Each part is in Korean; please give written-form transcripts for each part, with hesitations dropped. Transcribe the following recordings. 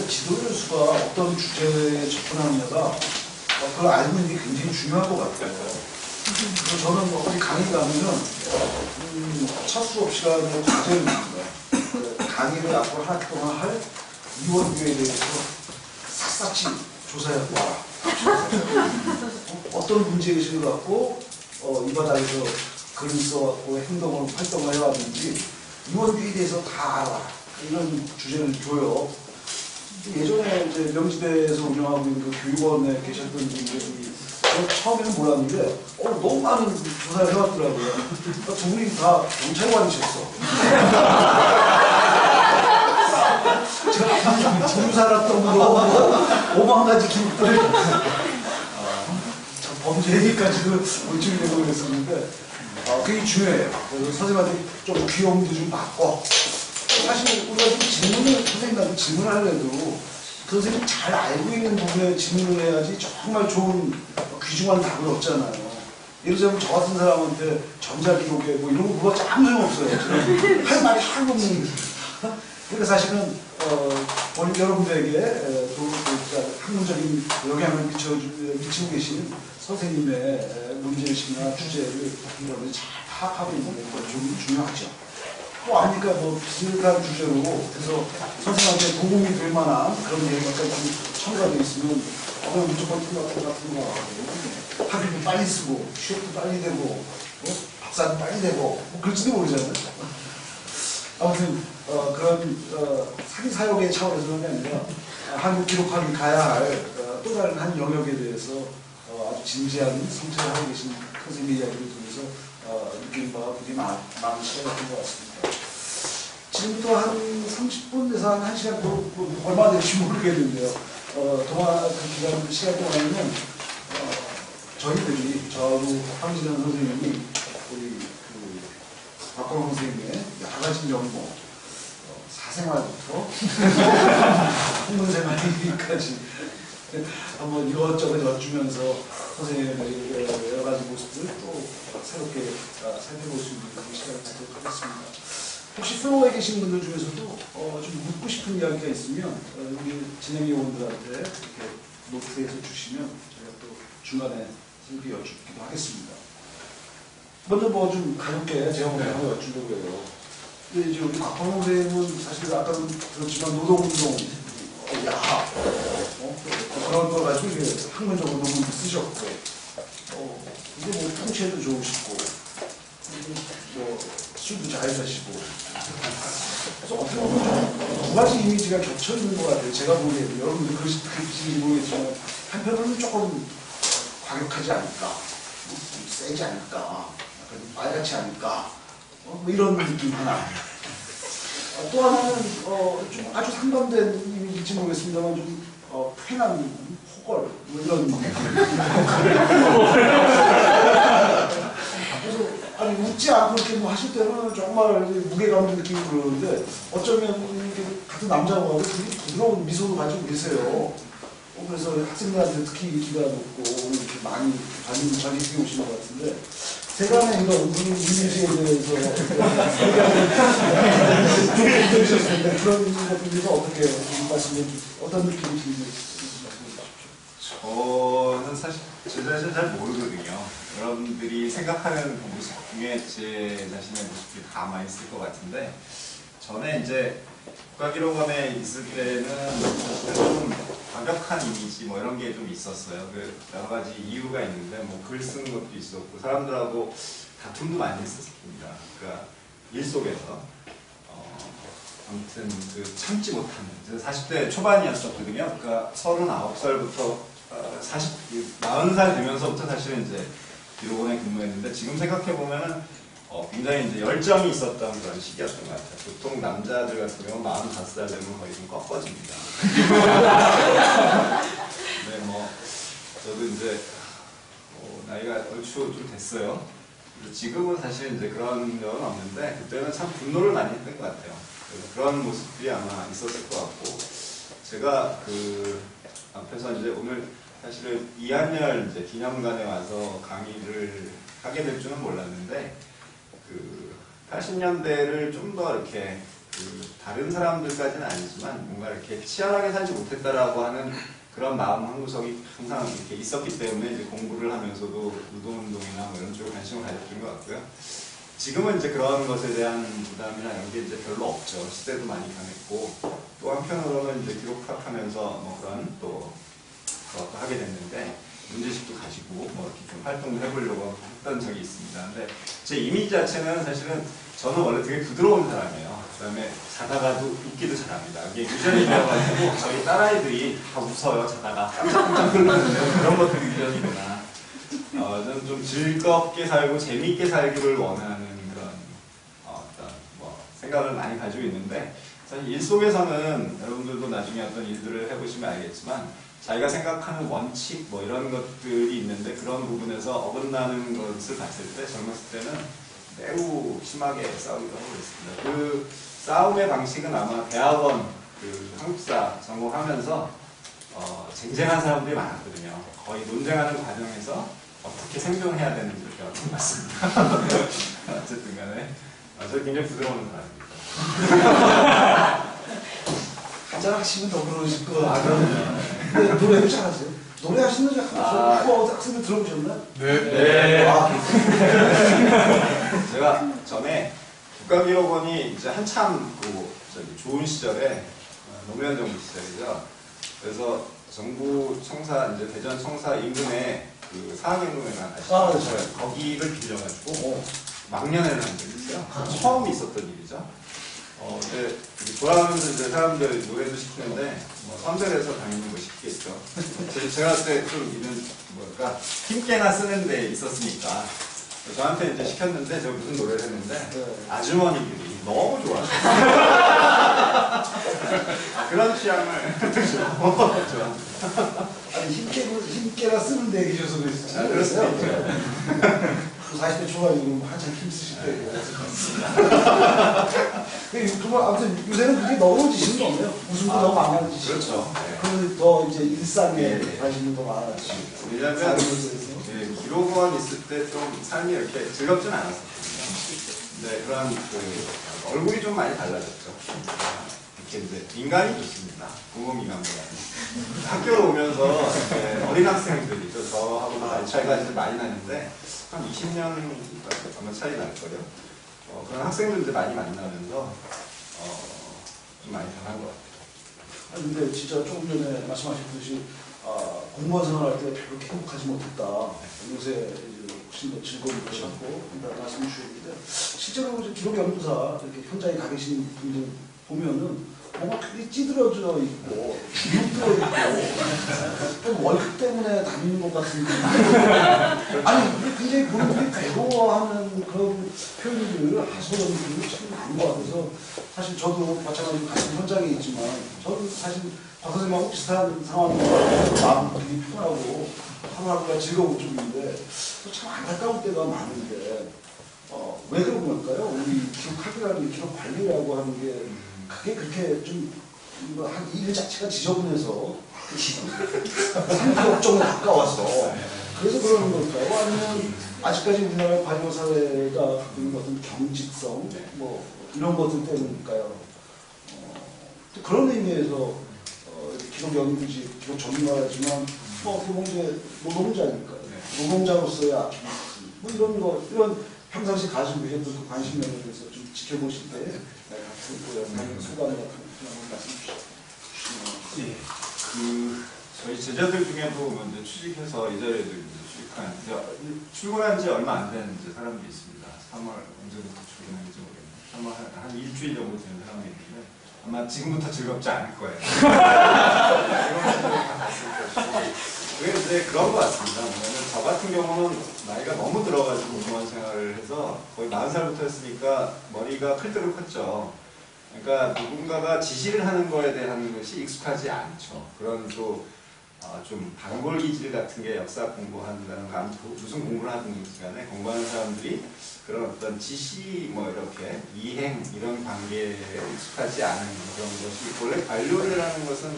지도교수가 어떤 주제에 접근하느냐가 그걸 알고 있는 게 굉장히 중요한 것 같아요. 그래서 저는 어디 강의 가면은 첫 수업 시간에 과제를 줍니다. 강의를 앞으로 한 학 동안 할 이원규에 대해서 샅샅이 조사해서 와라. 어떤 문제의식을 갖고 이 바닥에서 글을 써왔고 활동을 해왔는지 이원규에 대해서 다 알아. 이런 주제를 줘요. 예전에 이제 명지대에서 운영하고 있는 그 교육원에 계셨던 분들이 처음에는 몰랐는데 너무 많은 조사를 해왔더라고요. 두 분이 다 경찰관이셨어. 제가 두 살았던 거 5만 가지 기록들을 범죄니까지도 물증이 되고 그랬었는데 그게 중요해요. 그래서 선생님한테 좀 귀여움도 좀 받고 사실 우리가 좀 선생님한테 질문하려도 선생님이 잘 알고 있는 부분에 질문을 해야지 정말 좋은 귀중한 답을 얻잖아요. 예를 들자면 저 같은 사람한테 전자기록에 뭐 이런 거 물어봤자 아무 소용없어요. 할 말이 하나도 없는. 그러니까 사실은 여러분들에게 학문적인 영향을 미치고 계신 선생님의 문제의식이나 주제를 여러분이 잘 파악하고 있는 게 좀 중요하죠. 또 아니까 뭐 비슷한 주제로 그래서 선생님한테 도움이 될 만한 그런 얘기가 좀 첨가되어 있으면 무조건 같은 거 학위도 빨리 쓰고 취업도 빨리 되고 박사도 빨리 되고 뭐 그럴지도 모르잖아요. 아무튼 그런 사기 사욕의 차원에서는 아니라 한국 기록학이 가야 할 또 다른 한 영역에 대해서 아주 진지한 성찰을 하고 계신 선생님의 이야기를 통해서 느끼는 바가 굉장히 많은 시간이었던 것 같습니다. 지금부터 한 30분에서 한 1시간 얼마 될지 모르겠는데요. 동안 그 기간 시간 동안에는 저희들이 저하고 황진현 선생님이 우리 박광호 선생님의 여러 가지 연모 사생활부터 학문생활까지 한번 이것저것 여쭈면서 선생님의 여러 가지 모습을 또 새롭게 살펴볼 수 있는 그런 시간을 갖도록 하겠습니다. 혹시 플로어에 계신 분들 중에서도 좀 묻고 싶은 이야기가 있으면 우리 진행위원들한테 이렇게 노트에서 주시면 저희가 또 중간에 슬피 여쭙기도 하겠습니다. 먼저 뭐 좀 가볍게 제가 한번 여쭈려고 해요. 근데 이제 우리 박광호 선생님은 사실 아까도 들었지만 노동운동, 야하, 그런 거 가지고 이제 학문적으로 논문도 쓰셨고, 이제 뭐 통치에도 좋으시고, 뭐 술도 잘 사시고, 그래서 어떻게 보면 두 가지 이미지가 겹쳐 있는 것 같아요. 제가 보기에도 여러분들 그러실지 모르겠지만 한편으로는 조금 과격하지 않을까, 좀 세지 않을까, 약간 말같지 않을까, 뭐 이런 느낌 하나. 또 하나는 좀 아주 상반된 이미지일지 모르겠습니다만 좀 쾌남, 호걸 뭐 이런 그래서 아니 웃지 않고 이렇게 뭐 하실 때는 정말 무게감 느끼고 그러는데 어쩌면 같은 남자하고 되게 부드러운 미소도 가지고 계세요. 그래서 학생들한테 특히 인기가 높고 오늘 이렇게 많이 관심이 오시는 것 같은데 세간의 이런 이미지에 대해서 그런 것에 대해서 어떻게 말씀해 주세요? 어떤 느낌이 드는지 말씀해 주십시오. 저는 사실 제 자신을 잘 모르거든요. 여러분들이 생각하는 그 모습 중에 제 자신의 모습이 다 많이 있을 것 같은데 전에 이제 국가기록원에 있을 때는 좀 과격한 이미지 뭐 이런 게 좀 있었어요. 그 여러 가지 이유가 있는데 뭐 글 쓰는 것도 있었고 사람들하고 다툼도 많이 했었습니다. 그러니까 일 속에서 아무튼 그 참지 못하는 40대 초반이었었거든요. 그러니까 39살부터 40살 되면서부터 사실은 이제 기록원에 근무했는데 지금 생각해 보면은 굉장히 이제 열정이 있었던 그런 시기였던 것 같아요. 보통 남자들 같은 경우는 45살 되면 거의 좀 꺾어집니다. 네, 뭐 저도 이제 나이가 얼추 좀 됐어요. 지금은 사실 이제 그런 적은 없는데 그때는 참 분노를 많이 했던 것 같아요. 그런 모습들이 아마 있었을 것 같고 제가 그 앞에서 이제 오늘 사실은 이한열 이제 기념관에 와서 강의를 하게 될 줄은 몰랐는데 그 80년대를 좀 더 이렇게 다른 다른 사람들까지는 아니지만 뭔가 이렇게 치열하게 살지 못했다라고 하는 그런 마음 한 구석이 항상 이렇게 있었기 때문에 이제 공부를 하면서도 노동운동이나 뭐 이런 쪽에 관심을 가졌던 것 같고요. 지금은 이제 그런 것에 대한 부담이나 이런 게 이제 별로 없죠. 시대도 많이 변했고 또 한편으로는 이제 기록학하면서 뭐 그런 또 그것도 하게 됐는데 문제식도 가지고 뭐 이렇게 좀 활동을 해보려고 했던 적이 있습니다. 근데 제 이미지 자체는 사실은 저는 원래 되게 부드러운 사람이에요. 그 다음에 자다가도 웃기도 잘합니다. 이게 유전이 되어가지고 저희 딸아이들이 다 웃어요. 자다가 깜짝깜짝 놀라는데 그런 것들이 유전이구나. 저는 좀 즐겁게 살고 재미있게 살기를 원하는 그런 어떤 뭐 생각을 많이 가지고 있는데 사실 일 속에서는 여러분들도 나중에 어떤 일들을 해보시면 알겠지만 자기가 생각하는 원칙 뭐 이런 것들이 있는데 그런 부분에서 어긋나는 것을 봤을 때 젊었을 때는 매우 심하게 싸우기도 하고 있습니다. 그 싸움의 방식은 아마 대학원 그 한국사 전공하면서 쟁쟁한 사람들이 많았거든요. 거의 논쟁하는 과정에서 어떻게 생존해야 되는지를 배웠던 것 같습니다. 어쨌든 간에 저 굉장히 부드러운 사람입니다. 한잔 하시면 더 그러실 거 같아요. 근데 노래도 잘하세요? 노래하시는 줄 알고 학생들 들어보셨나요? 네. 제가 전에 국가기록원이 이제 한참 그 좋은 시절에 노무현 정부 시절이죠. 그래서 정부 청사 이제 대전 청사 인근에 그 사학연구회가 아시죠? 네. 거기를 빌려가지고 막년회를 한 적이 있어요. 처음 있었던 일이죠. 근데 돌아가면서 이제 사람들 노래도 시키는데 뭐 선별해서 당연히 뭐 시키겠죠. 제가 그때 좀 이런 뭐랄까 힘께나 쓰는 데 있었으니까 저한테 이제 시켰는데 제가 무슨 노래를 했는데 아주머니들이 너무 좋아하셨어요. 그런 취향을 좋아합니다. 아니 힘께나 쓰는 데 계셔서 그랬어요. 그럴 수도 있죠. 40대 초반이면 한참 힘쓰실 때예요. 정말 아무튼 요새는 그게 너무 지시는 거네요. 웃음도 너무 많아지시고. 그렇죠. 더 이제 일상에 관심도 더 많아지시고. 왜냐하면 기록원 있을 때 좀 삶이 이렇게 즐겁진 않았었거든요. 근데 그런 그 얼굴이 좀 많이 달라졌죠. 이렇게 이제 인간이 좋습니다. 부모미감보다는. 학교로 오면서 어린 학생들이죠. 저하고 나이 차이가 이제 많이 나는데 한 20년 아마 차이 날 거예요. 그런 학생들도 많이 만나면서 좀 많이 변한 것 같아요. 근데 진짜 조금 전에 말씀하셨듯이 공무원 생활할 때 별로 행복하지 못했다. 요새 이제 훨씬 더 즐거운 것이 같고 말씀 주셨는데 실제로 이제 기록 연구사 이렇게 현장에 가 계신 분들 보면은 뭔가 되게 찌들어져 있고 힘들어 있고 좀 월급 때문에 다니는 것 같은 아니 굉장히 본인들이 괴로워하는 그런 표현들을 하소연들이 참 많은 것 같아서 사실 저도 마찬가지로 같은 현장에 있지만 저는 사실 박 선생님하고 비슷한 상황이고 마음이 되게 편하고 하루하루가 즐거운 쪽인데 또 참 안타까운 때가 많은데 왜 그런 걸까요? 우리 기록학이라는 기록 관리라고 하는 게 그게 그렇게 좀한 일 자체가 지저분해서 상대업종에 가까워서 그래서 그러는 걸까요? 아니면 아직까지 우리나라 관료사회가 갖고 있는 어떤 경직성 뭐 이런 것들 때문일까요? 또 그런 의미에서 기록 연구지, 기록 전문가지만 어떻게 보면 이제 노동자니까요. 노동자로서의 아키비티 뭐 이런 평상시 가지고 계셨던 그 관심에 대해서 좀 지켜보실 때 같은 소감 같은 거 말씀 주시면. 그 저희 제자들 중에도 먼저 취직해서 이 자리에도 취직한 출근한 지 얼마 안 된 사람들이 있습니다. 3월 언제부터 출근했는지 모르겠네요. 3월 한 일주일 정도 된 사람이 있는데 아마 지금부터 즐겁지 않을 거예요. 그게 이제 그런 것 같습니다. 왜냐면 저 같은 경우는 나이가 너무 들어가지고 공무원 생활을 해서 거의 40살부터 했으니까 머리가 클 대로 컸죠. 그러니까 누군가가 지시를 하는 거에 대한 것이 익숙하지 않죠. 그런 또 좀 단골 기질 같은 게 역사 공부한다는 거, 무슨 공부를 하든 간에 공부하는 사람들이 그런 어떤 지시 뭐 이렇게 이행 이런 관계에 익숙하지 않은 그런 것이 원래 관료라는 것은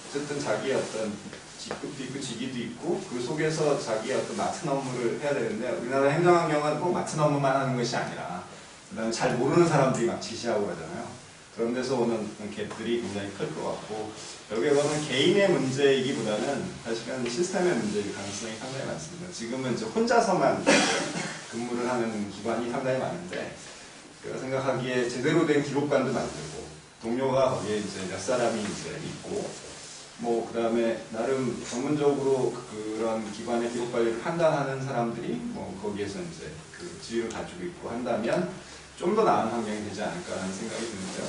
어쨌든 자기의 어떤 직급도 있고 직위도 있고 그 속에서 자기의 어떤 맡은 업무를 해야 되는데 우리나라 행정환경은 꼭 맡은 업무만 하는 것이 아니라 그다음에 잘 모르는 사람들이 막 지시하고 그러잖아요. 그런 데서 오는 갭들이 굉장히 클 것 같고, 결국에는 개인의 문제이기보다는 사실은 시스템의 문제일 가능성이 상당히 많습니다. 지금은 이제 혼자서만 근무를 하는 기관이 상당히 많은데, 제가 생각하기에 제대로 된 기록관도 만들고, 동료가 거기에 이제 몇 사람이 이제 있고, 뭐 그다음에 나름 전문적으로 그런 기관의 기록 관리를 판단하는 사람들이 뭐 거기에서 이제 그 지위를 가지고 있고 한다면 좀 더 나은 환경이 되지 않을까라는 생각이 드는데요.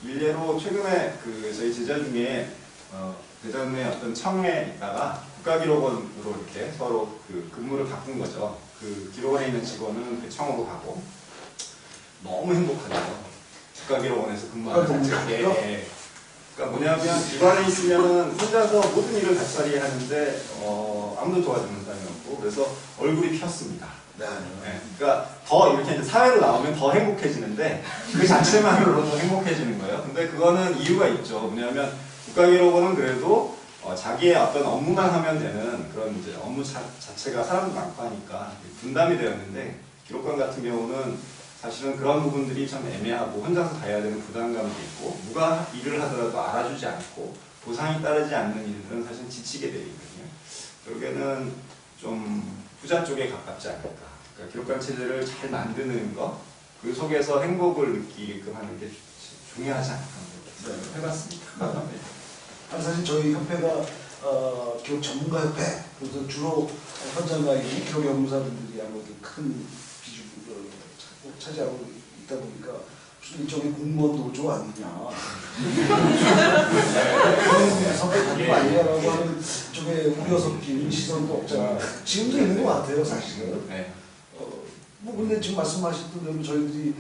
일례로 최근에 그 저희 제자 중에 대전의 어떤 청에 있다가 국가기록원으로 이렇게 서로 그 근무를 바꾼 거죠. 그 기록원에 있는 직원은 그 청으로 가고 너무 행복하대요. 국가기록원에서 근무하는 자체가. 그러니까 뭐냐면 기관에 있으면은 혼자서 모든 일을 같이 하는데 아무도 도와주는 사람이 없고 그래서 얼굴이 폈습니다. 네. 네. 그러니까 더 이렇게 이제 사회로 나오면 더 행복해지는데 그 자체만으로도 행복해지는 거예요. 근데 그거는 이유가 있죠. 뭐냐면 국가기록원은 그래도 자기의 어떤 업무만 하면 되는 그런 이제 업무 자체가 사람도 많고 하니까 분담이 되었는데 기록관 같은 경우는 사실은 그런 부분들이 참 애매하고 혼자서 가야 되는 부담감도 있고 누가 일을 하더라도 알아주지 않고 보상이 따르지 않는 일들은 사실 지치게 되거든요. 결국에는 좀 부자 쪽에 가깝지 않을까. 그러니까 기록관 체제를 잘 만드는 것, 그 속에서 행복을 느끼게끔 하는 게 중요하지 않을까 해봤습니다. 사실 저희 협회가 기록 전문가 협회, 그래서 주로 현장가 있는 기록 연구사분들이 아무래도 큰 비중을 차지하고 있다 보니까 무슨 일종의 공무원 노조 아니냐. 선배 가는 거 아니냐라고 하는 쪽에 우려 섞인 시선도 없잖아. 지금도 있는 것 같아요, 사실은. 뭐 근데 지금 말씀하셨던 대로 저희들이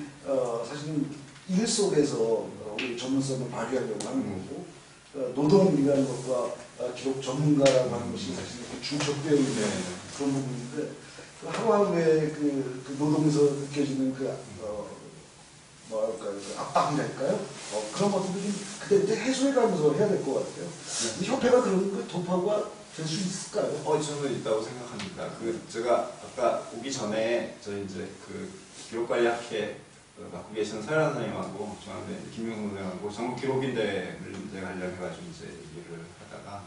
사실은 일 속에서 우리 전문성을 발휘하려고 하는 거고 노동이라는 것과 기록 전문가라고 하는 것이 사실 이렇게 중첩되어 있는 그런 부분인데 하루하루의 그 노동에서 느껴지는 뭐랄까요, 그 압박이랄까요? 그런 것들도 좀 그때 해소해가면서 해야 될 것 같아요. 근데 협회가 그런 거 돌파가 될 수 있을까요? 저는 있다고 생각합니다. 제가 아까 오기 전에 저희 이제 그 기록관리학회 맡고 계시는 서현 선생님하고 저한테 김용훈 선생님하고 전국 기록인대를 이제 관련해가지고 이제 얘기를 하다가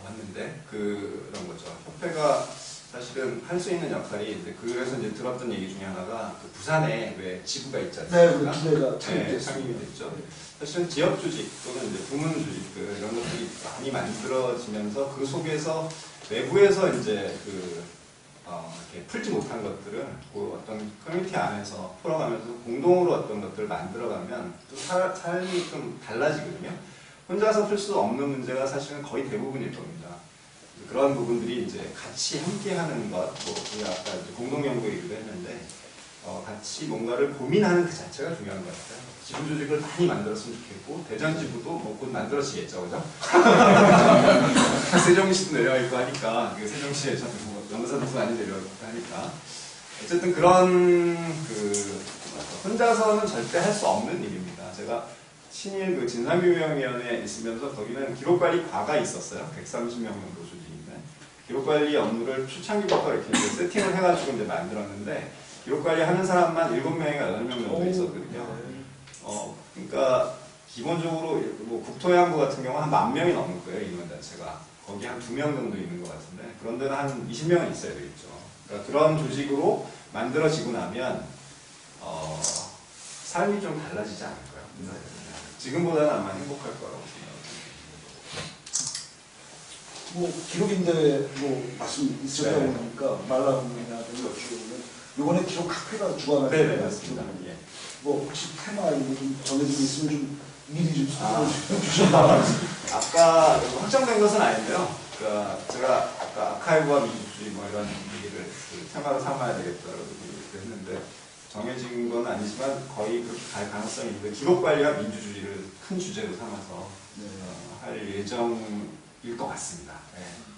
왔는데 그런 거죠. 협회가 사실은 할 수 있는 역할이 이제 그래서 이제 들었던 얘기 중에 하나가 그 부산에 왜 지구가 있지 않습니까? 네, 그 기대가 창립이 됐죠. 사실은 지역 조직 또는 이제 부문 조직들 이런 것들이 많이 만들어지면서 그 속에서 외부에서 이제 이렇게 풀지 못한 것들을 그 어떤 커뮤니티 안에서 풀어가면서 공동으로 어떤 것들을 만들어가면 또 삶이 좀 달라지거든요. 혼자서 풀 수 없는 문제가 사실은 거의 대부분일 겁니다. 그런 부분들이 이제 같이 함께하는 것, 우리가 아까 이제 공동연구 얘기도 했는데 같이 뭔가를 고민하는 그 자체가 중요한 것 같아요. 지구 조직을 많이 만들었으면 좋겠고 대전지구도 뭐 곧 만들어지겠죠, 그죠? 세종시도 내려와 있고 하니까 세종시에 연구사도 많이 내려와 있고 하니까 어쨌든 그런 혼자서는 절대 할 수 없는 일입니다. 제가 신일 진상규명위원회에 있으면서 거기는 기록관리과가 있었어요. 130명 정도 조직인데 기록관리 업무를 초창기부터 이렇게 이제 세팅을 해가지고 이제 만들었는데 기록관리 하는 사람만 7명인가 8명 정도 있었거든요. 그러니까 기본적으로 뭐 국토해양부 같은 경우 한 10,000명이 넘을 거예요, 인원 자체가. 거기 한 2명 정도 있는 것 같은데 그런 데는 한 20명은 있어야 되겠죠. 그러니까 그런 조직으로 만들어지고 나면 삶이 좀 달라지지 않을까요? 지금보다는 아마 행복할 거라고 생각합니다. 뭐 기록인대 말씀 있으셨다 보니까 말라군이나 여쭈는 이번에 기록 학회가 주관하는 네, 맞습니다. 혹시 테마 좀 정해져 있으면 좀 미리 좀 주셔서 아까 확정된 것은 아닌데요. 제가 아까 아카이브와 민주주의 이런 얘기를 테마로 삼아야 되겠다고 했는데 정해진 건 아니지만 거의 그렇게 갈 가능성이 있는데 기록관리와 민주주의를 큰 주제로 삼아서 할 예정일 것 같습니다.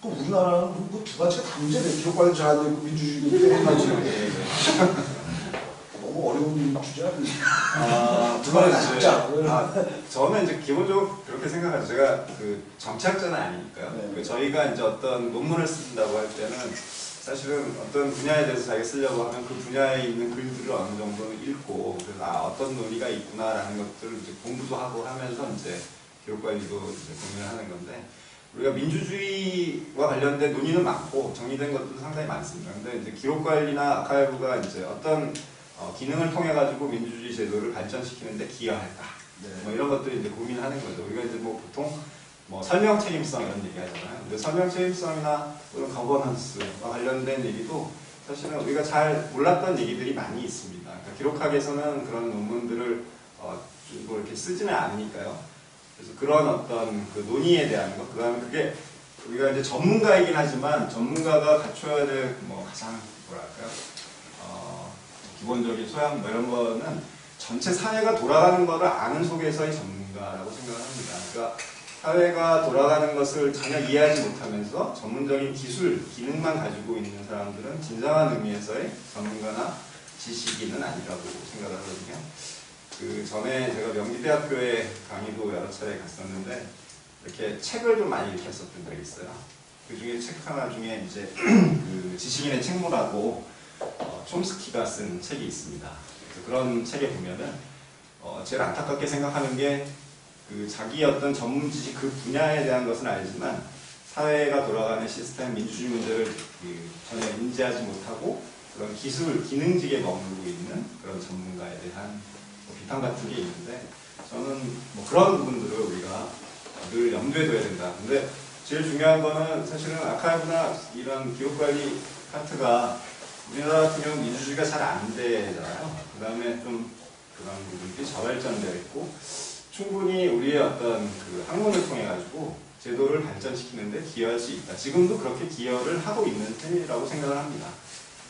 우리나라는 두 가지가 다 문제네. 기록관리 잘안 되고 민주주의도 빼가지고 너무 어려운 주제 아니에요? 두 가지 다 잡자. 저는 이제 기본적으로 그렇게 생각하죠. 제가 정치학자는 아니니까요. 저희가 이제 어떤 논문을 쓴다고 할 때는 사실은 어떤 분야에 대해서 자기가 쓰려고 하면 그 분야에 있는 글들을 어느 정도는 읽고 그래서 어떤 논의가 있구나라는 것들을 이제 공부도 하고 하면서 이제 기록관리도 이제 고민을 하는 건데 우리가 민주주의와 관련된 논의는 많고 정리된 것들도 상당히 많습니다. 근데 이제 기록관리나 아카이브가 이제 어떤 기능을 통해 가지고 민주주의 제도를 발전시키는데 기여할까? 뭐 이런 것들을 이제 고민하는 거죠. 우리가 이제 뭐 보통 뭐 설명 책임성 이런 얘기 하잖아요. 근데 설명 책임성이나 또는 거버넌스와 관련된 얘기도 사실은 우리가 잘 몰랐던 얘기들이 많이 있습니다. 그러니까 기록학에서는 그런 논문들을 뭐 이렇게 쓰지는 않으니까요. 그래서 그런 어떤 그 논의에 대한 것, 그 다음에 그게 우리가 이제 전문가이긴 하지만 전문가가 갖춰야 될 뭐 가장 뭐랄까요, 기본적인 소양 뭐 이런 거는 전체 사회가 돌아가는 것을 아는 속에서의 전문가라고 생각을 합니다. 그러니까 사회가 돌아가는 것을 전혀 이해하지 못하면서 전문적인 기술, 기능만 가지고 있는 사람들은 진정한 의미에서의 전문가나 지식인은 아니라고 생각을 하거든요. 그 전에 제가 명지대학교에 강의도 여러 차례 갔었는데 이렇게 책을 좀 많이 읽혔었던 적이 있어요. 그 중에 책 하나 중에 이제 그 지식인의 책무라고 촘스키가 쓴 책이 있습니다. 그래서 그런 책에 보면은 제일 안타깝게 생각하는 게 그 자기 어떤 전문 지식 그 분야에 대한 것은 알지만 사회가 돌아가는 시스템, 민주주의 문제를 전혀 인지하지 못하고 그런 기술, 기능직에 머물고 있는 그런 전문가에 대한 비판 같은 게 있는데 저는 뭐 그런 부분들을 우리가 늘 염두에 둬야 된다. 근데 제일 중요한 거는 사실은 아카이브나 이런 기록관리 파트가 우리나라 같은 경우는 민주주의가 잘 안 되잖아요. 그 다음에 좀 그런 부분들이 저발전되어 있고 충분히 우리의 어떤 그 학문을 통해 가지고 제도를 발전시키는데 기여할 수 있다. 지금도 그렇게 기여를 하고 있는 셈이라고 생각을 합니다.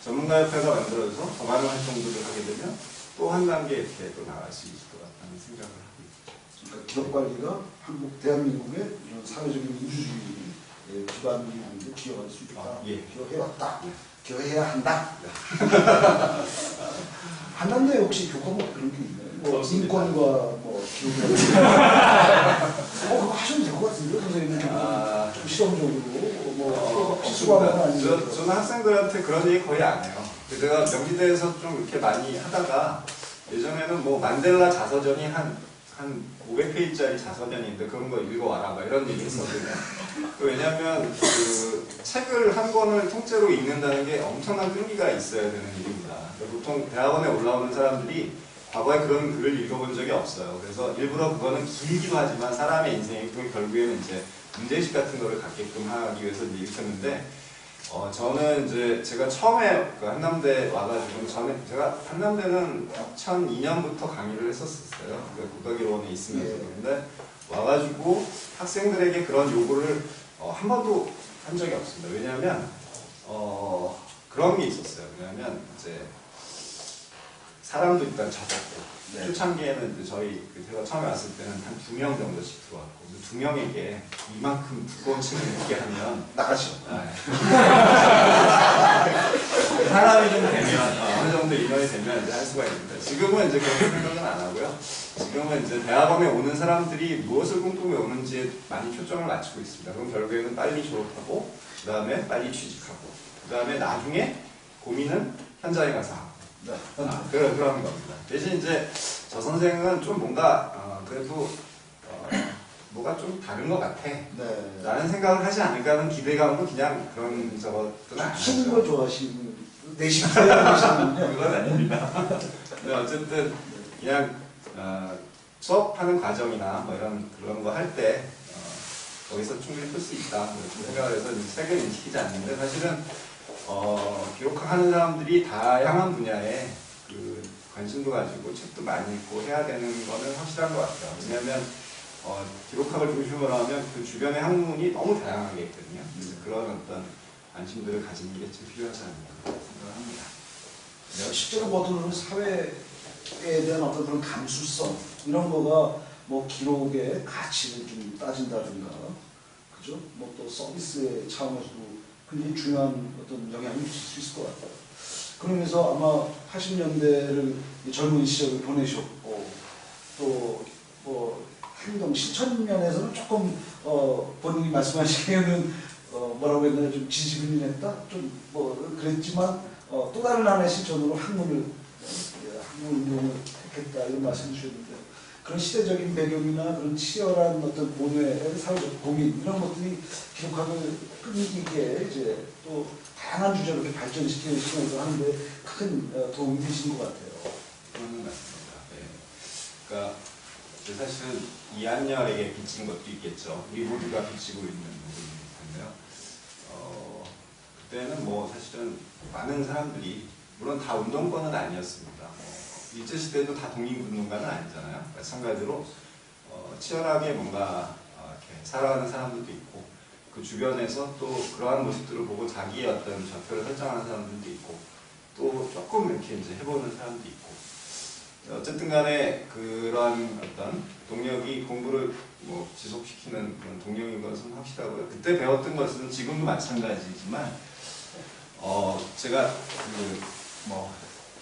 전문가협회가 만들어져서 더 많은 활동들을 하게 되면 또 한 단계 이렇게 또 나갈 수 있을 것 같다는 생각을 하고 있죠. 그러니까 기록관리가 한국 대한민국의 이런 사회적인 민주주의 기반이 있는데 기여할 수 있다. 예. 기여해왔다. 예. 기여해야 한다. 한남대 혹시 교과목 그런 게 있나요? 뭐 인권과 뭐 기록 그거 하셔도 될 것 같은데요, 선생님. 좀 실험적으로 뭐 수고하는 아니면 저는 학생들한테 그런 얘기 거의 안 해요. 제가 명지대에서 좀 이렇게 많이 하다가 예전에는 뭐 만델라 자서전이 한 500페이지짜리 자서전인데 그런 거 읽어와라 막 이런 얘기 했었거든요. 왜냐하면 그 책을 한 권을 통째로 읽는다는 게 엄청난 끈기가 있어야 되는 일입니다. 보통 대학원에 올라오는 사람들이 과거에 그런 글을 읽어본 적이 없어요. 그래서 일부러 그거는 길기도 하지만 사람의 인생이 결국에는 이제 문제의식 같은 거를 갖게끔 하기 위해서 이제 읽혔는데 저는 이제 제가 처음에 그 한남대 와가지고 제가 한남대는 2002년부터 강의를 했었어요. 그 국가기록원에 있으면서. 근데 와가지고 학생들에게 그런 요구를 한 번도 한 적이 없습니다. 왜냐하면 그런 게 있었어요. 왜냐하면 이제 사람도 일단 적었고 초창기에는 이제 저희 제가 처음에 왔을 때는 한 2명 정도씩 들어왔고 2명에게 이만큼 두꺼운 책을 읽게 하면 나가시오. 사람이 좀 되면 어느 정도 인원이 되면 이제 할 수가 있는데 지금은 이제 그런 생각은 안 하고요. 지금은 이제 대학원에 오는 사람들이 무엇을 꿈꾸며 오는지에 많이 초점을 맞추고 있습니다. 그럼 결국에는 빨리 졸업하고 그 다음에 빨리 취직하고 그 다음에 나중에 고민은 현장에 가서 하고 그런 겁니다. 대신 이제 저 선생은 좀 뭔가 그래도 뭐가 좀 다른 것 같아. 라는 생각을 하지 않을까 하는 기대감도 그냥 그런 저것들은 안 하죠. 쓰는 거 좋아하시는 내신 좋아하시는군요. 그건 아닙니다. 네, 어쨌든 그냥 수업하는 과정이나 뭐 그런 거 할 때 거기서 충분히 풀 수 있다 이렇게 생각을 해서 책을 인식하지 않는데 사실은 기록하는 사람들이 다양한 분야에 그 관심도 가지고 책도 많이 읽고 해야 되는 거는 확실한 것 같아요. 왜냐하면 기록학을 중심으로 하면 그 주변의 학문이 너무 다양하게 있거든요. 그래서 그런 어떤 관심들을 가지는 게 좀 필요하지 않을까 생각을 합니다. 실제로 뭐든 사회에 대한 어떤 그런 감수성 이런 거가 뭐 기록의 가치를 좀 따진다든가 그죠? 뭐 또 서비스의 차원에서도 굉장히 중요한 어떤 영향을 미칠 수 있을 것 같아요. 그러면서 아마 80년대를 젊은 시절을 보내셨고 또 뭐 행동 실천 면에서는 조금 본인이 말씀하시기에는 뭐라고 했나요? 좀 지지분이했다? 좀 뭐 그랬지만 또 다른 하나의 실천으로 학문 운동을 택했다 이런 말씀 주셨는데요. 그런 시대적인 배경이나 그런 치열한 어떤 본회의 사회적 고민 이런 것들이 기록학을 끈기있게 이제 또 다양한 주제로 이렇게 발전시키면서 하는데 큰 도움이 되신 것 같아요. 그런 맞습니다. 네. 그러니까 사실은 이한열에게 비친 것도 있겠죠. 우리 모두가 비치고 있는 부분일 텐데요. 그때는 뭐 사실은 많은 사람들이 물론 다 운동권은 아니었습니다. 일제시대도 다 독립운동가는 아니잖아요. 마찬가지로 치열하게 뭔가 이렇게 살아가는 사람들도 있고 그 주변에서 또 그러한 모습들을 보고 자기의 어떤 좌표를 설정하는 사람들도 있고 또 조금 이렇게 이제 해보는 사람도 있고 어쨌든 간에 그러한 어떤 동력이 공부를 뭐 지속시키는 그런 동력인 것은 확실하고요. 그때 배웠던 것은 지금도 마찬가지지만 제가 뭐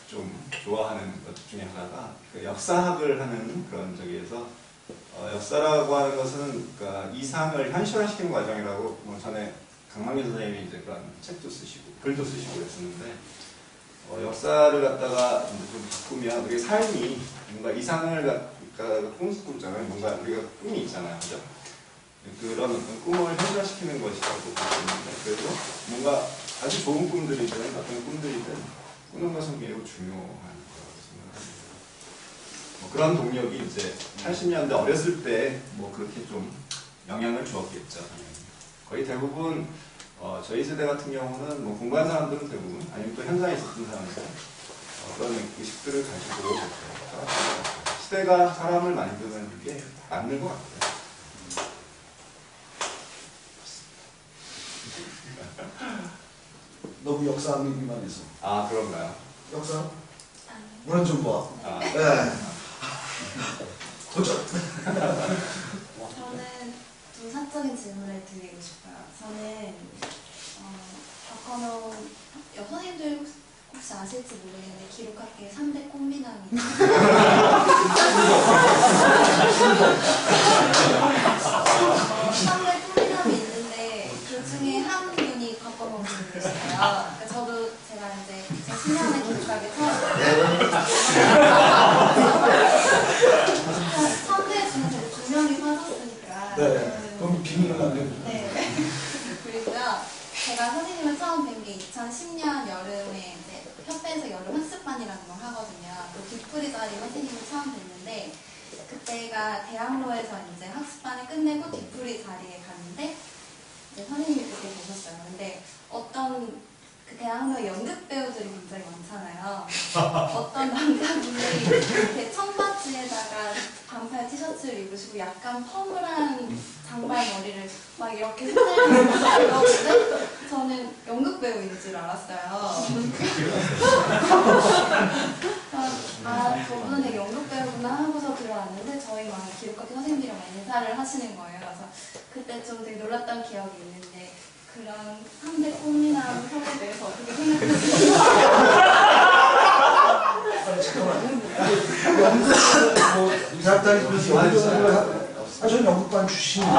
좀 좋아하는 것 중에 하나가 그 역사학을 하는 그런 저기에서 역사라고 하는 것은 그러니까 이상을 현실화시키는 과정이라고 뭐 전에 강만규 선생님이 이제 그런 책도 쓰시고 글도 쓰시고 그랬었는데 역사를 갖다가 이제 좀 바꾸면 우리 삶이 뭔가 이상을 그러니까 꿈꾸고 있잖아요. 뭔가 우리가 꿈이 있잖아요, 그죠? 그런 어떤 꿈을 현실화시키는 것이라고 볼 수 있는데 그래서 뭔가 아주 좋은 꿈들이든 어떤 꿈들이든 꾸는 것은 매우 중요한 거라고 생각합니다. 뭐 그런 동력이 이제 80년대 어렸을 때 뭐 그렇게 좀 영향을 주었겠죠. 거의 대부분 저희 세대 같은 경우는 뭐 공부한 사람들은 대부분 아니면 또 현장에 있었던 사람들 그런 의식들을 가지고 살았습니다. 시대가 사람을 만드는 게 맞는 것 같아요. 너무 역사학이기만 해서. 아, 그런가요? 역사? 문헌정보학. 아. 네. 도전. 저는 좀 사적인 질문을 드리고 싶어요. 저는 박건호 선생님들 혹시 아실지 모르겠는데 기록학계 3대 꽃미남이 3대 꽃미남이 있는데 그 중에 한 분이 박건호 선생님이셨어요. 그러니까 저도 제가 이제 제 10년의 기록학에 선대 중에서 2명이 빠졌으니까 네. 그럼 비밀은 안 돼요. 네. 그리고요, 제가 선생님을 처음 뵌 게 2010년 여름에 이제 협회에서 여름 학습반이라는 걸 하거든요. 그 뒷풀이 자리 선생님을 처음 뵀는데 그때가 대학로에서 이제 학습반을 끝내고 뒷풀이 자리에 갔는데 이제 선생님이 그때 계셨어요. 근데 어떤 그 대학로 연극 배우들이 굉장히 많잖아요. 어떤 남자분들이 이렇게 청바지에다가 반팔 티셔츠를 입으시고 약간 펌을한 장발 머리를 막 이렇게 흔들면서 저는 연극 배우인 줄 알았어요. 아, 저분은 연극 배우구나 하고서 들어왔는데 저희 막 기록학교 선생님들이랑 인사를 하시는 거예요. 그래서 그때 좀 되게 놀랐던 기억이 있는데 그런 3대 꽃미남 설에 대해서 어떻게 생각하세요? 잠깐만. 연극, 뭐, 이사학단이 연극을 저는 연극반 출신이에요.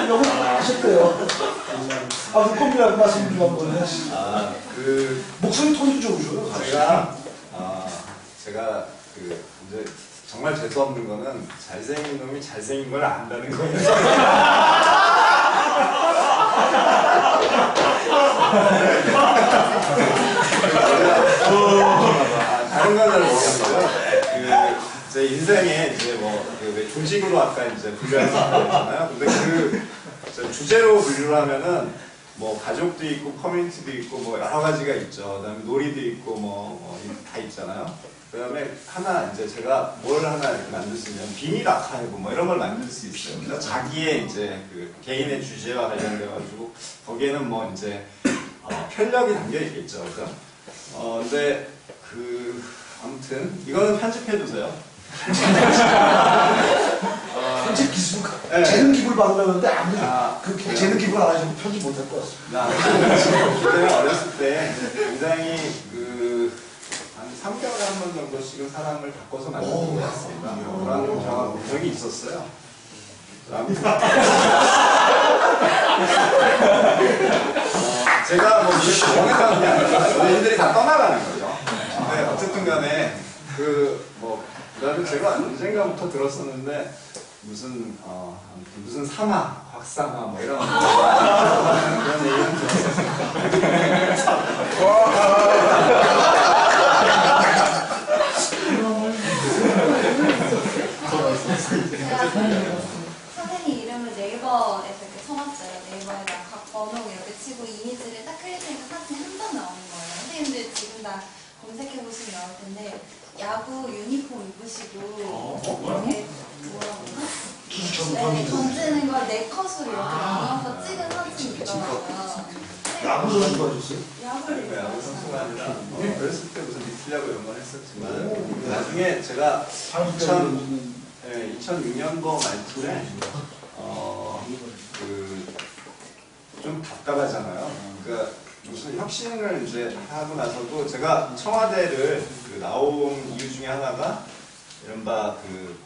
연극 하셨대요. 그 콤비라고 말씀 좀 한번 하시죠. 목소리 톤이 좋으셔요. 제가 이제 정말 재수없는 거는 잘생긴 놈이 잘생긴 걸 안다는 거예요. 다른 건 잘 모르겠어요. 제 인생에 이제 왜 조직으로 아까 이제 분류할 수 있잖아요. 근데 주제로 분류를 하면은 뭐 가족도 있고 커뮤니티도 있고 뭐 여러 가지가 있죠. 그다음에 놀이도 있고 다 있잖아요. 그다음에 하나 이제 제가 뭘 하나 이렇게 만들 수 있냐면 비밀 아카이브 뭐 이런 걸 만들 수 있어요. 그래서 자기의 이제 그 개인의 주제와 관련돼 가지고 거기에는 뭐 이제 편력이 담겨 있겠죠, 그죠? 근데 아무튼 이거는 편집해 주세요. 편집 기술, 네. 재능 기부를 받으려는데 아무리 재능 기부를 안 하시고 편집 못할 것 같습니다. 제가 어렸을 때 굉장히 한 3개월에 한 번 정도씩은 사람을 바꿔서 만드는 것 같습니다. 그런 경험이 있었어요. 제가 뭐 이게 원해서 그게 아니라 연예인들이 다 떠나가는 거죠. 근데 어쨌든 간에 그다음에 제가 언젠가부터 들었었는데 무슨 무슨 사마, 곽사마 뭐 이런 그런 얘기는 들었었어요. 제가 선생님 이름을 네이버에서 이렇게 쳐봤어요. 네이버에다 각 번호 이렇게 치고 이미지를 딱 클릭하니까 사진이 한 장 나오는 거예요. 선생님들 지금 다 검색해보시면 나올 텐데 야구 유니폼 입으시고 이렇게 뭐라고 하나? 네, 던지는 걸 네 컷으로 이렇게 나눠서 찍은 사진이 있더라고요. 야구 선수가 줬어요? 야구를 야구 선수가 아니라 어렸을 때 무슨 리틀야구 이런 건 했었지만 나중에 제가 2006년도 말쯤에 좀 답답하잖아요. 그러니까 무슨 혁신을 이제 하고 나서도 제가 청와대를 나온 이유 중에 하나가 이른바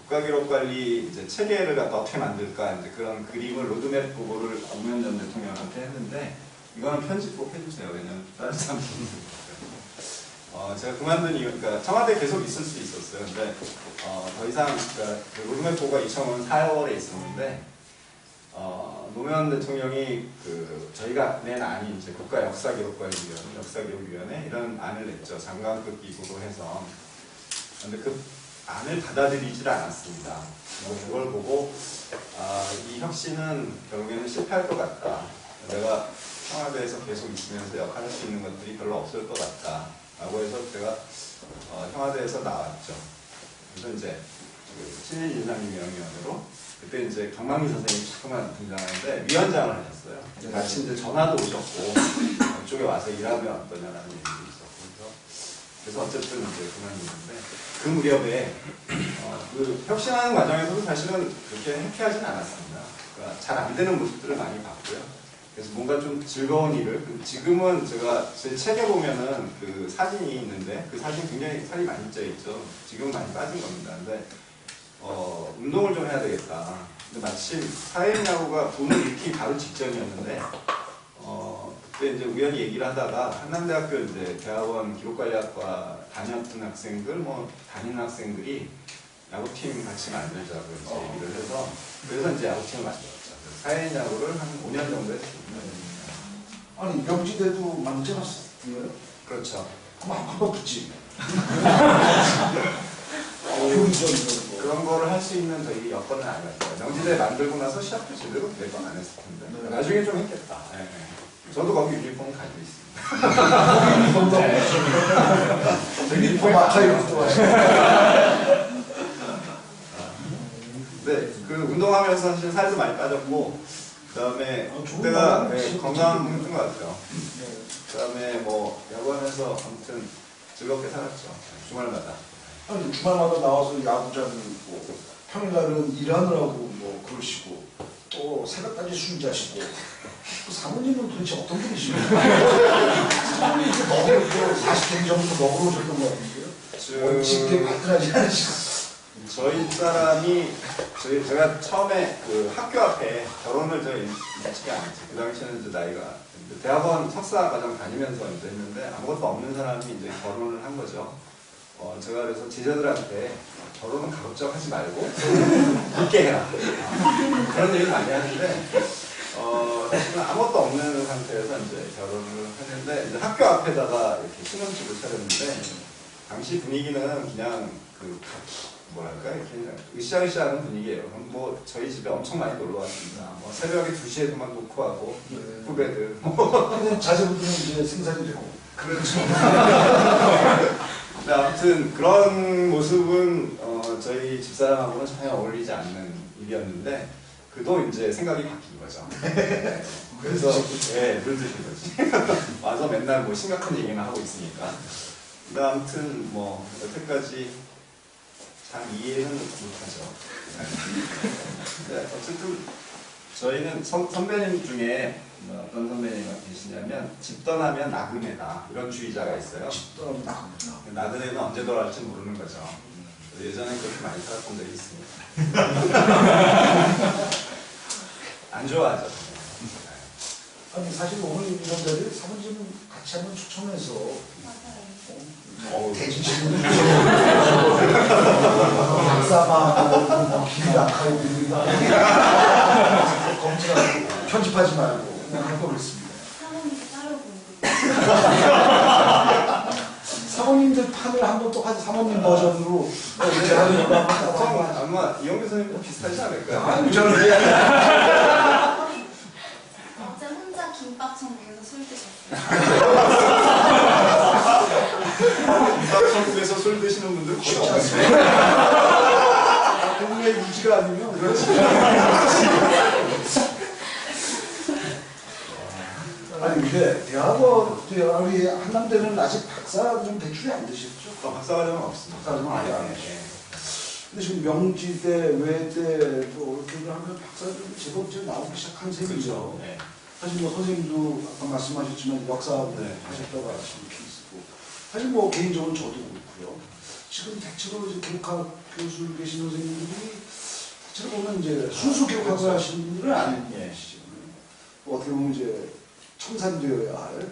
국가기록관리 이제 체계를 갖다 어떻게 만들까 이제 그런 그림을 로드맵 보고를 노무현 전 대통령한테 했는데 이거는 편집 꼭 해주세요. 왜냐면 다른 사람들은 제가 그만둔 이유, 그러니까 청와대 계속 있을 수 있었어요. 근데 더 이상 그러니까 로드맵 보고가 2005년 4월에 있었는데 노무현 대통령이 저희가 낸 안이 이제 국가역사기록관리위원회, 역사기록위원회 이런 안을 냈죠. 장관급 기구로 해서. 근데 그 안을 받아들이질 않았습니다. 그걸 보고 이 혁신은 결국에는 실패할 것 같다. 내가 청와대에서 계속 있으면서 역할할 수 있는 것들이 별로 없을 것 같다. 라고 해서 제가 청와대에서 나왔죠. 그래서 이제 신인인상위원회로 그때 이제 강만미 선생님이 처음 등장하는데 위원장을 하셨어요. 같이 이제 전화도 오셨고 이쪽에 와서 일하면 어떠냐라는 얘기도 있었고 그래서 어쨌든 이제 그만뒀는데 그 무렵에 혁신하는 과정에서도 사실은 그렇게 해피하진 않았습니다. 그러니까 잘 안 되는 모습들을 많이 봤고요. 그래서 뭔가 좀 즐거운 일을 지금은 제가 제 책에 보면은 그 사진이 있는데 그 사진 굉장히 살이 많이 쪄 있죠. 지금은 많이 빠진 겁니다. 근데 운동을 좀 해야 되겠다. 근데 마침 사회인야구가 붐을 일으키기 바로 직전이었는데 그때 이제 우연히 얘기를 하다가 한남대학교 이제 대학원 기록관리학과 다녔던 학생들 다니는 학생들이 야구팀 같이 만들자고 이제 얘기를 해서 그래서 이제 야구팀을 만들었죠. 사회인 야구를 한 5년 정도 했습니다. 아니 명지대도 만들지 않았어요? 그렇죠. 그럼 한번 붙지. 그런 거를 할 수 있는 저희 여건은 아니었어요. 명지대 만들고 나서 시합도 제대로 매번 안 했을 텐데 나중에 좀 했겠다. 네. 저도 거기 유니폼 가지고 있습니다. 유니폼 아카이브도 네, 그 운동하면서 사실 살도 많이 빠졌고, 그 다음에 그때가 건강한 것 같아요. 그 다음에 야구하면서 아무튼 즐겁게 살았죠. 주말마다. 아니 주말마다 나와서 야구장 있고 평일날은 일하느라고 그러시고 또 새벽까지 술 자시고 사모님은 도대체 어떤 분이시고 사모님이 이렇게 40대 정도 먹으러 오셨던 거 같은데요? 원칙에 발끈하지 않으시고 저희 사람이 제가 처음에 그 학교 앞에 결혼을 저희 일찍이 안 했지. 그 당시에는 이제 나이가 대학원 석사 과정 다니면서 이제 했는데 아무것도 없는 사람이 이제 결혼을 한 거죠. 제가 그래서 제자들한테 결혼은 가급적 하지 말고 늦게 해라. 그런 얘기를 많이 하는데 사실은 아무것도 없는 상태에서 이제 결혼을 했는데 이제 학교 앞에다가 이렇게 신혼집을 차렸는데 당시 분위기는 그냥 뭐랄까 이렇게 으쌰으쌰하는 분위기예요. 저희 집에 엄청 많이 놀러 왔습니다. 새벽에 2시에도 막 녹화하고 후배들. 그냥 자제분들은 이제 생산이 되고. 그렇죠. 근데 아무튼 그런 모습은 저희 집사람하고는 전혀 어울리지 않는 일이었는데 그도 이제 생각이 바뀐 거죠. 그래서 물 드신 거지. 와서 맨날 심각한 얘기만 하고 있으니까. 근데 아무튼 여태까지 잘 이해는 못하죠. 네, 어쨌든 저희는 선배님 중에 어떤 선배님이 계시냐면 집 떠나면 나그네다 이런 주의자가 있어요. 집 떠나면 나갑니다. 나그네는 언제 돌아갈지 모르는 거죠. 예전에 그렇게 많이 살았던 적이 있습니다. 안 좋아하죠. 아니 사실 오늘 이런 자리에 사모님 같이 한번 추첨해서 맞아요. 대주시는 박사만 길이 아카이브입니다. 검증하고 편집하지 말고 그냥 할 거겠습니다. 사모님 따로 보고 사모님들 판을 한번 또 하지 사모님 버전으로 이렇게 하는 거 아마 이영규 선생님도 비슷하지 않을까요? 아니 저는 어제 혼자 김밥 천국에서 술 드셨어요. 김밥천국에서 술 드시는 분들 거의 쉽지 없어요. 않습니다. 동네 유지가 아니면 그렇지. 아니 근데 대학원 우리 한남대는 아직 박사 좀 배출이 안 되셨죠? 박사과정은 없습니다. 박사과정은 아예 안 하시죠. 근데 지금 명지 때, 외대 뭐 이렇게 하면 박사들이 제법 이제 나오기 시작한 셈이죠. 네. 사실 뭐 선생님도 아까 말씀하셨지만 역사 네. 하셨다고 하신 케이스고 사실 뭐 개인적으로 저도 그렇고요. 지금 대체로 이제 교육학 교수 계신 선생님들이 대체로 보면 이제 순수 교육학을 하시는 분들은 아니시죠. 어떻게 보면 이제 청산되어야 할.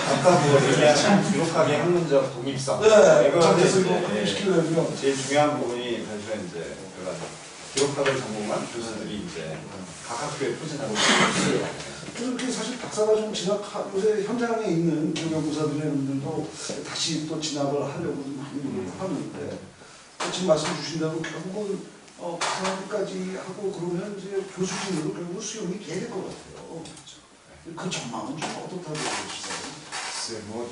아까 뭐 얘기한 기록하게 학문적 독립성. 네, 이거 정해서 이거 이제 확립시키려면 제일 중요한 부분이 사실은 이제 그런 기록학을 전공한 교수들이 이제 각 학교에 포진하고 있어요. 그렇게 사실 박사과정 진학 요새 현장에 있는 교육연구사들도 다시 또 진학을 하려고 많이 노력을 하는데 지금 말씀 주신 대로 결국은 박사까지 하고 그러면 이제 교수진으로 결국 수용이 돼야 될 것 같아요. 그 전망은 좀 어떻다고 보시나요? 글쎄 뭐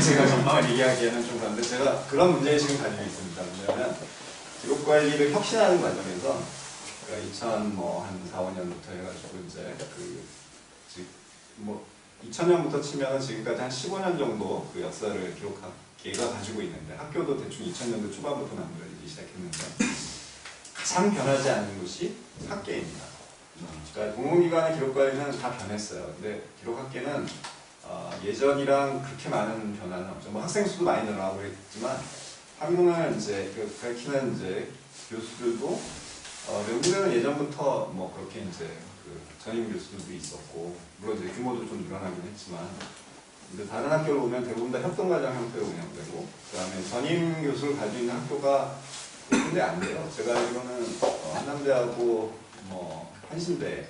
제가 전망을 얘기하기에는 좀 그런데 제가 그런 문제의식을 가지고 있습니다. 왜냐하면 기록관리를 혁신하는 과정에서 그러니까 2004, 5년부터 해가지고 이제 뭐 2000년부터 치면 지금까지 한 15년 정도 그 역사를 기록학계가 가지고 있는데 학교도 대충 2000년도 초반부터 만들어지기 시작했는데 가장 변하지 않는 것이 학계입니다. 그러니까 공공기관의 기록관리는 다 변했어요. 근데 기록학계는 예전이랑 그렇게 많은 변화는 없죠. 뭐 학생 수도 많이 늘어나고 그랬지만 학문을 이제 가르치는 이제 교수들도 외국에는 예전부터 뭐 그렇게 이제 그 전임 교수들도 있었고 물론 이제 규모도 좀 늘어나긴 했지만 근데 다른 학교를 보면 대부분 다 협동과정 형태로 운영되고 그다음에 전임 교수를 가지고 있는 학교가 근데 안 돼요. 제가 알기로는 한남대하고 뭐 한신대,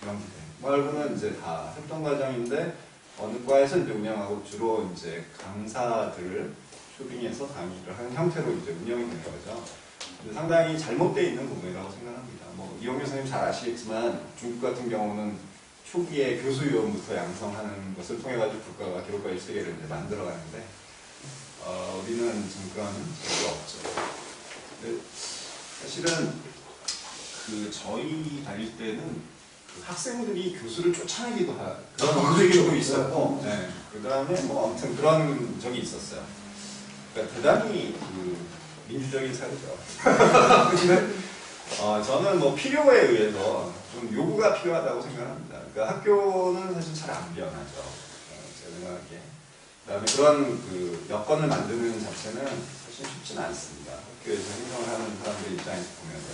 명지대 말고는 이제 다 협동과정인데 어느 과에서 이제 운영하고 주로 이제 강사들을 초빙해서 강의를 하는 형태로 이제 운영이 되는 거죠. 상당히 잘못되어 있는 부분이라고 생각합니다. 뭐 이용규 선생님 잘 아시겠지만 중국 같은 경우는 초기에 교수위원부터 양성하는 것을 통해 가지고 국가가 기록관리 체계를 이제 만들어가는데 우리는 지금 그런 적이 없죠. 사실은 그 저희 다닐 때는 그 학생들이 교수를 쫓아내기도 그런 움직임도 있었고, 네. 그 다음에 뭐 아무튼 그런 적이 있었어요. 그러니까 대단히 그 민주적인 사회죠. 저는 뭐 필요에 의해서 좀 요구가 필요하다고 생각합니다. 그러니까 학교는 사실 잘 안 변하죠. 제가 생각하기에. 그다음에 그런 그 여건을 만드는 자체는 사실 쉽지는 않습니다. 학교에서 행정을 하는 사람들 입장에서 보면은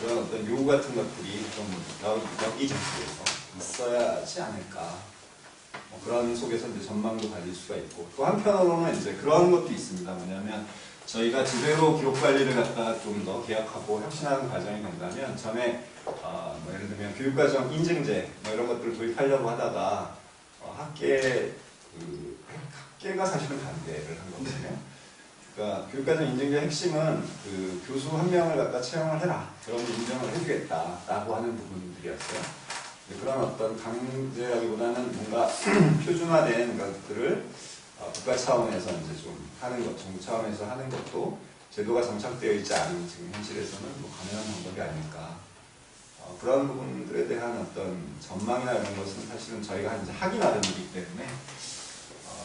그런 어떤 요구 같은 것들이 좀 여기저기에서 있어야 하지 않을까. 뭐 그런 속에서 이제 전망도 가질 수가 있고 또 한편으로는 이제 그런 것도 있습니다. 뭐냐면 저희가 제대로 기록 관리를 갖다가 좀 더 개혁하고 혁신하는 과정이 된다면 전에 뭐 예를 들면 교육과정 인증제 뭐 이런 것들을 도입하려고 하다가 학계가 사실은 반대를 한 거거든요. 그러니까 교육과정 인증제 핵심은 그 교수 한 명을 갖다 채용을 해라. 그런 인정을 해주겠다라고 하는 부분들이었어요. 그런 어떤 강제라기보다는 뭔가 표준화된 것들을 국가 차원에서 이제 좀 하는 것, 정부 차원에서 하는 것도 제도가 정착되어 있지 않은 지금 현실에서는 뭐 가능한 방법이 아닐까. 그런 부분들에 대한 어떤 전망이나 이런 것은 사실은 저희가 이제 하기 나름이기 때문에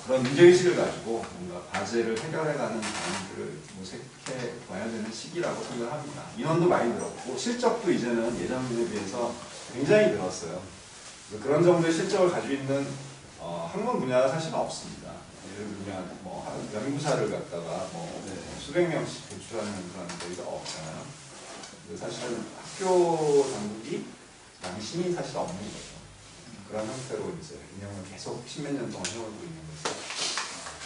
그런 문제의식을 가지고 뭔가 과제를 해결해가는 방안들을 모색해 봐야 되는 시기라고 생각합니다. 인원도 많이 늘었고 실적도 이제는 예전에 비해서 굉장히 늘었어요. 그런 정도의 실적을 가지고 있는 학문 분야가 사실 없습니다. 예를 들면 뭐 연구사를 갖다가 뭐 수백 명씩 배출하는 그런 데가 없잖아요. 사실은 학교 당국이 양심이 사실 없는 거죠. 그런 형태로 이제 운영을 계속 십몇 년 동안 해오고 있는 거죠.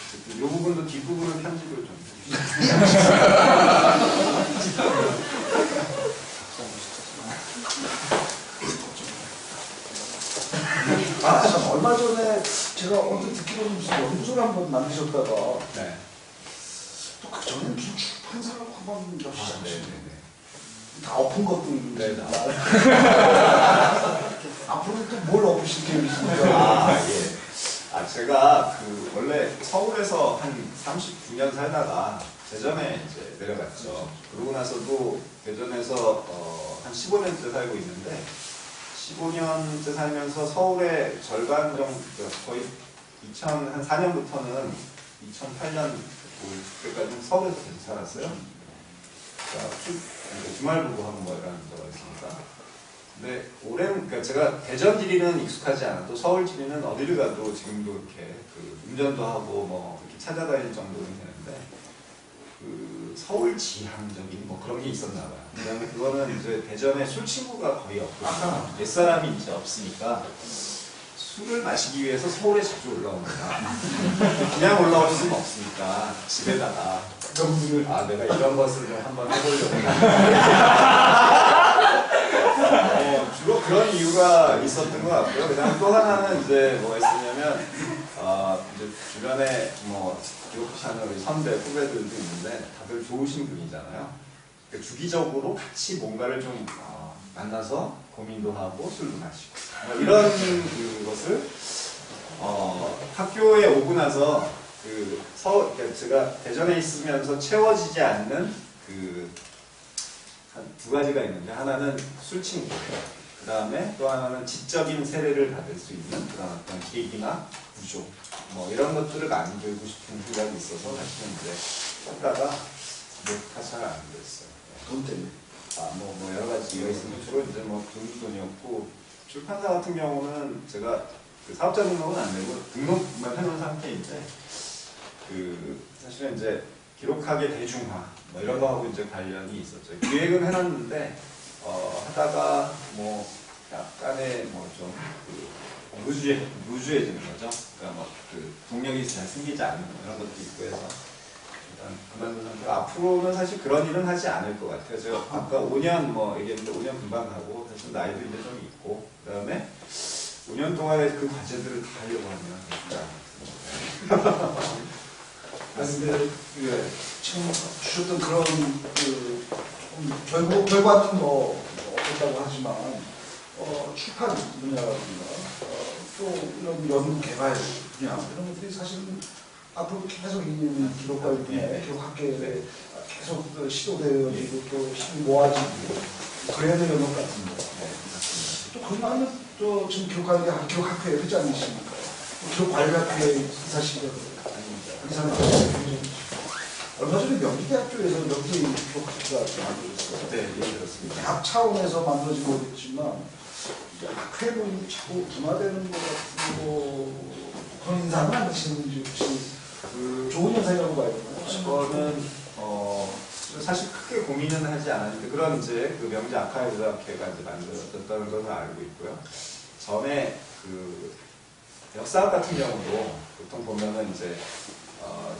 어쨌든 이 부분도 뒷부분은 편집을 좀 해주시죠. 참, 얼마 전에 제가 언뜻 듣기로는 무슨 연구소를 한번 만드셨다가 네. 또 그 전에 무슨 출판사라고 한번 여시지 네네네. 않으셨나요? 다 엎은 것들. 네, 다. 앞으로는 또 뭘 엎으실 계획이십니까? 예. 제가 원래 서울에서 한 39년 살다가 대전에 이제 내려갔죠. 그러고 나서도 대전에서 한 15년째 살고 있는데 15년째 살면서 서울의 절반 정도, 거의 2004년부터는 2008년 그때까지는 서울에서 계속 살았어요. 주말 부부하고 뭐 이런 데가 있습니다. 근데 올해는, 그러니까 제가 대전 지리는 익숙하지 않아도 서울 지리는 어디를 가도 지금도 이렇게 운전도 하고 뭐 이렇게 찾아다닐 정도는 되는데 서울 지향적인 뭐 그런 게 있었나 봐요. 그다음에 그거는 이제 대전에 술 친구가 거의 없거든요. 옛사람이 이제 없으니까 술을 마시기 위해서 서울에 자주 올라옵니다. 그냥 올라올 수는 없으니까 집에다가 내가 이런 것을 좀 한번 해보려고. 주로 그런 이유가 있었던 것 같고요. 그다음에 또 하나는 이제 뭐가 있었냐면 이제 주변에 뭐 기록하는 우리 선배 후배들도 있는데 다들 좋으신 분이잖아요. 그러니까 주기적으로 같이 뭔가를 좀 만나서 고민도 하고 술도 마시고 뭐 이런 것을 학교에 오고 나서 그러니까 제가 대전에 있으면서 채워지지 않는 한 두 가지가 있는데 하나는 술 친구, 그 다음에 또 하나는 지적인 세례를 받을 수 있는 그런 어떤 계기나 구조 뭐 이런 것들을 만들고 싶은 생각이 있어서 사실은 이제 하다가 다 잘 안 됐어요. 돈 때문에. 뭐 여러 가지 이유가 있으면 주로 이제 뭐 돈이었고 출판사 같은 경우는 제가 사업자 등록은 안 되고 등록만 해놓은 상태인데 사실은 이제 기록학의 대중화 뭐 이런 거하고 이제 관련이 있었죠. 기획은 해놨는데 하다가 뭐 약간의 뭐 좀 루즈해지는 거죠. 그러니까 뭐 동력이 잘 생기지 않는 이런 것도 있고 해서 일단 그만둔 상태로 앞으로는 사실 그런 일은 하지 않을 것 같아요. 제가 아까 5년 뭐 얘기했는데 5년 금방 가고 사실 나이도 이제 좀 있고 그다음에 5년 동안에 그 과제들을 다 하려고 하면 쉽지 않아요. 근데 지금 주셨던 그런 결과는 뭐 어떻다고 하지만 출판 분야라든가 또 이런 연구 개발 분야 이런 것들이 사실은 앞으로 계속 이 기록과 분야에 기록학계에 계속 시도되어지고 또 힘이 모아지고 그래야 되는 것 같은데 또 그러면 또 지금 기록학회에 회장이십니까? 기록관리학회 이사시죠. 얼마 전에 명지대학교에서 명지 기록학회가 만들어졌어요. 네, 그렇습니다. 대학 차원에서 만들어진 거겠지만 학회도 자꾸 분화되는 것 같은 그런 인상은 안 드시는지 혹시 좋은 현상이라고 봐야 되나요? 저는 사실 크게 고민은 하지 않았는데 그런 이제 명지 아카이브학회가 이제 만들어졌다는 것을 알고 있고요. 전에 역사학 같은 경우도 보통 보면은 이제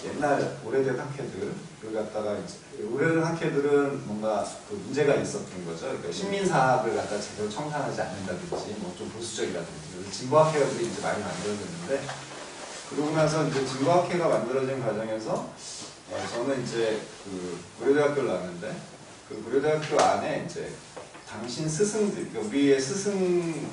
옛날 오래된 학회들을 갖다가 이제 오래된 학회들은 뭔가 문제가 있었던 거죠. 그러니까 식민사학을 갖다 제대로 청산하지 않는다든지 뭐 좀 보수적이라든지 진보학회가 이제 많이 만들어졌는데 그러고 나서 이제 진보학회가 만들어진 과정에서 저는 이제 고려대학교를 나왔는데 고려대학교 안에 이제 당신 스승들, 그러니까 우리의 스승인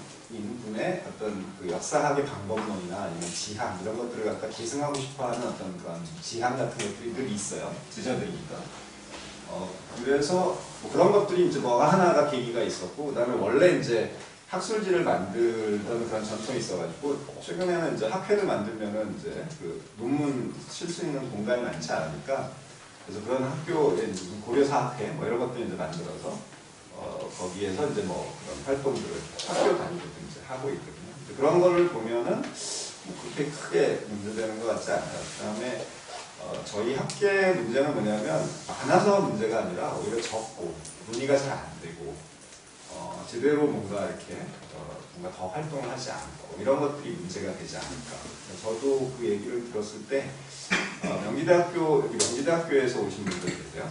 분의 어떤 역사학의 방법론이나 아니면 지향 이런 것들을 갖다 계승하고 싶어하는 어떤 그런 지향 같은 것들이 늘 있어요. 지저들이니까. 그래서 뭐 그런 것들이 이제 뭐 하나가 계기가 있었고 그다음에 원래 이제 학술지를 만들던 그런 전통이 있어가지고 최근에는 이제 학회를 만들면은 이제 논문 칠 수 있는 공간이 많지 않으니까 그래서 그런 학교에 무슨 고려사학회 뭐 이런 것들 이제 만들어서 거기에서 이제 뭐 그런 활동들을 학교 다니든지 하고 있거든요. 그런 거를 보면은 뭐 그렇게 크게 문제되는 것 같지 않아요. 그다음에 저희 학계의 문제는 뭐냐면 많아서 문제가 아니라 오히려 적고 논의가 잘 안 되고 제대로 뭔가 이렇게 뭔가 더 활동을 하지 않고 이런 것들이 문제가 되지 않을까. 저도 그 얘기를 들었을 때 여기 명지대학교에서 오신 분들 계세요?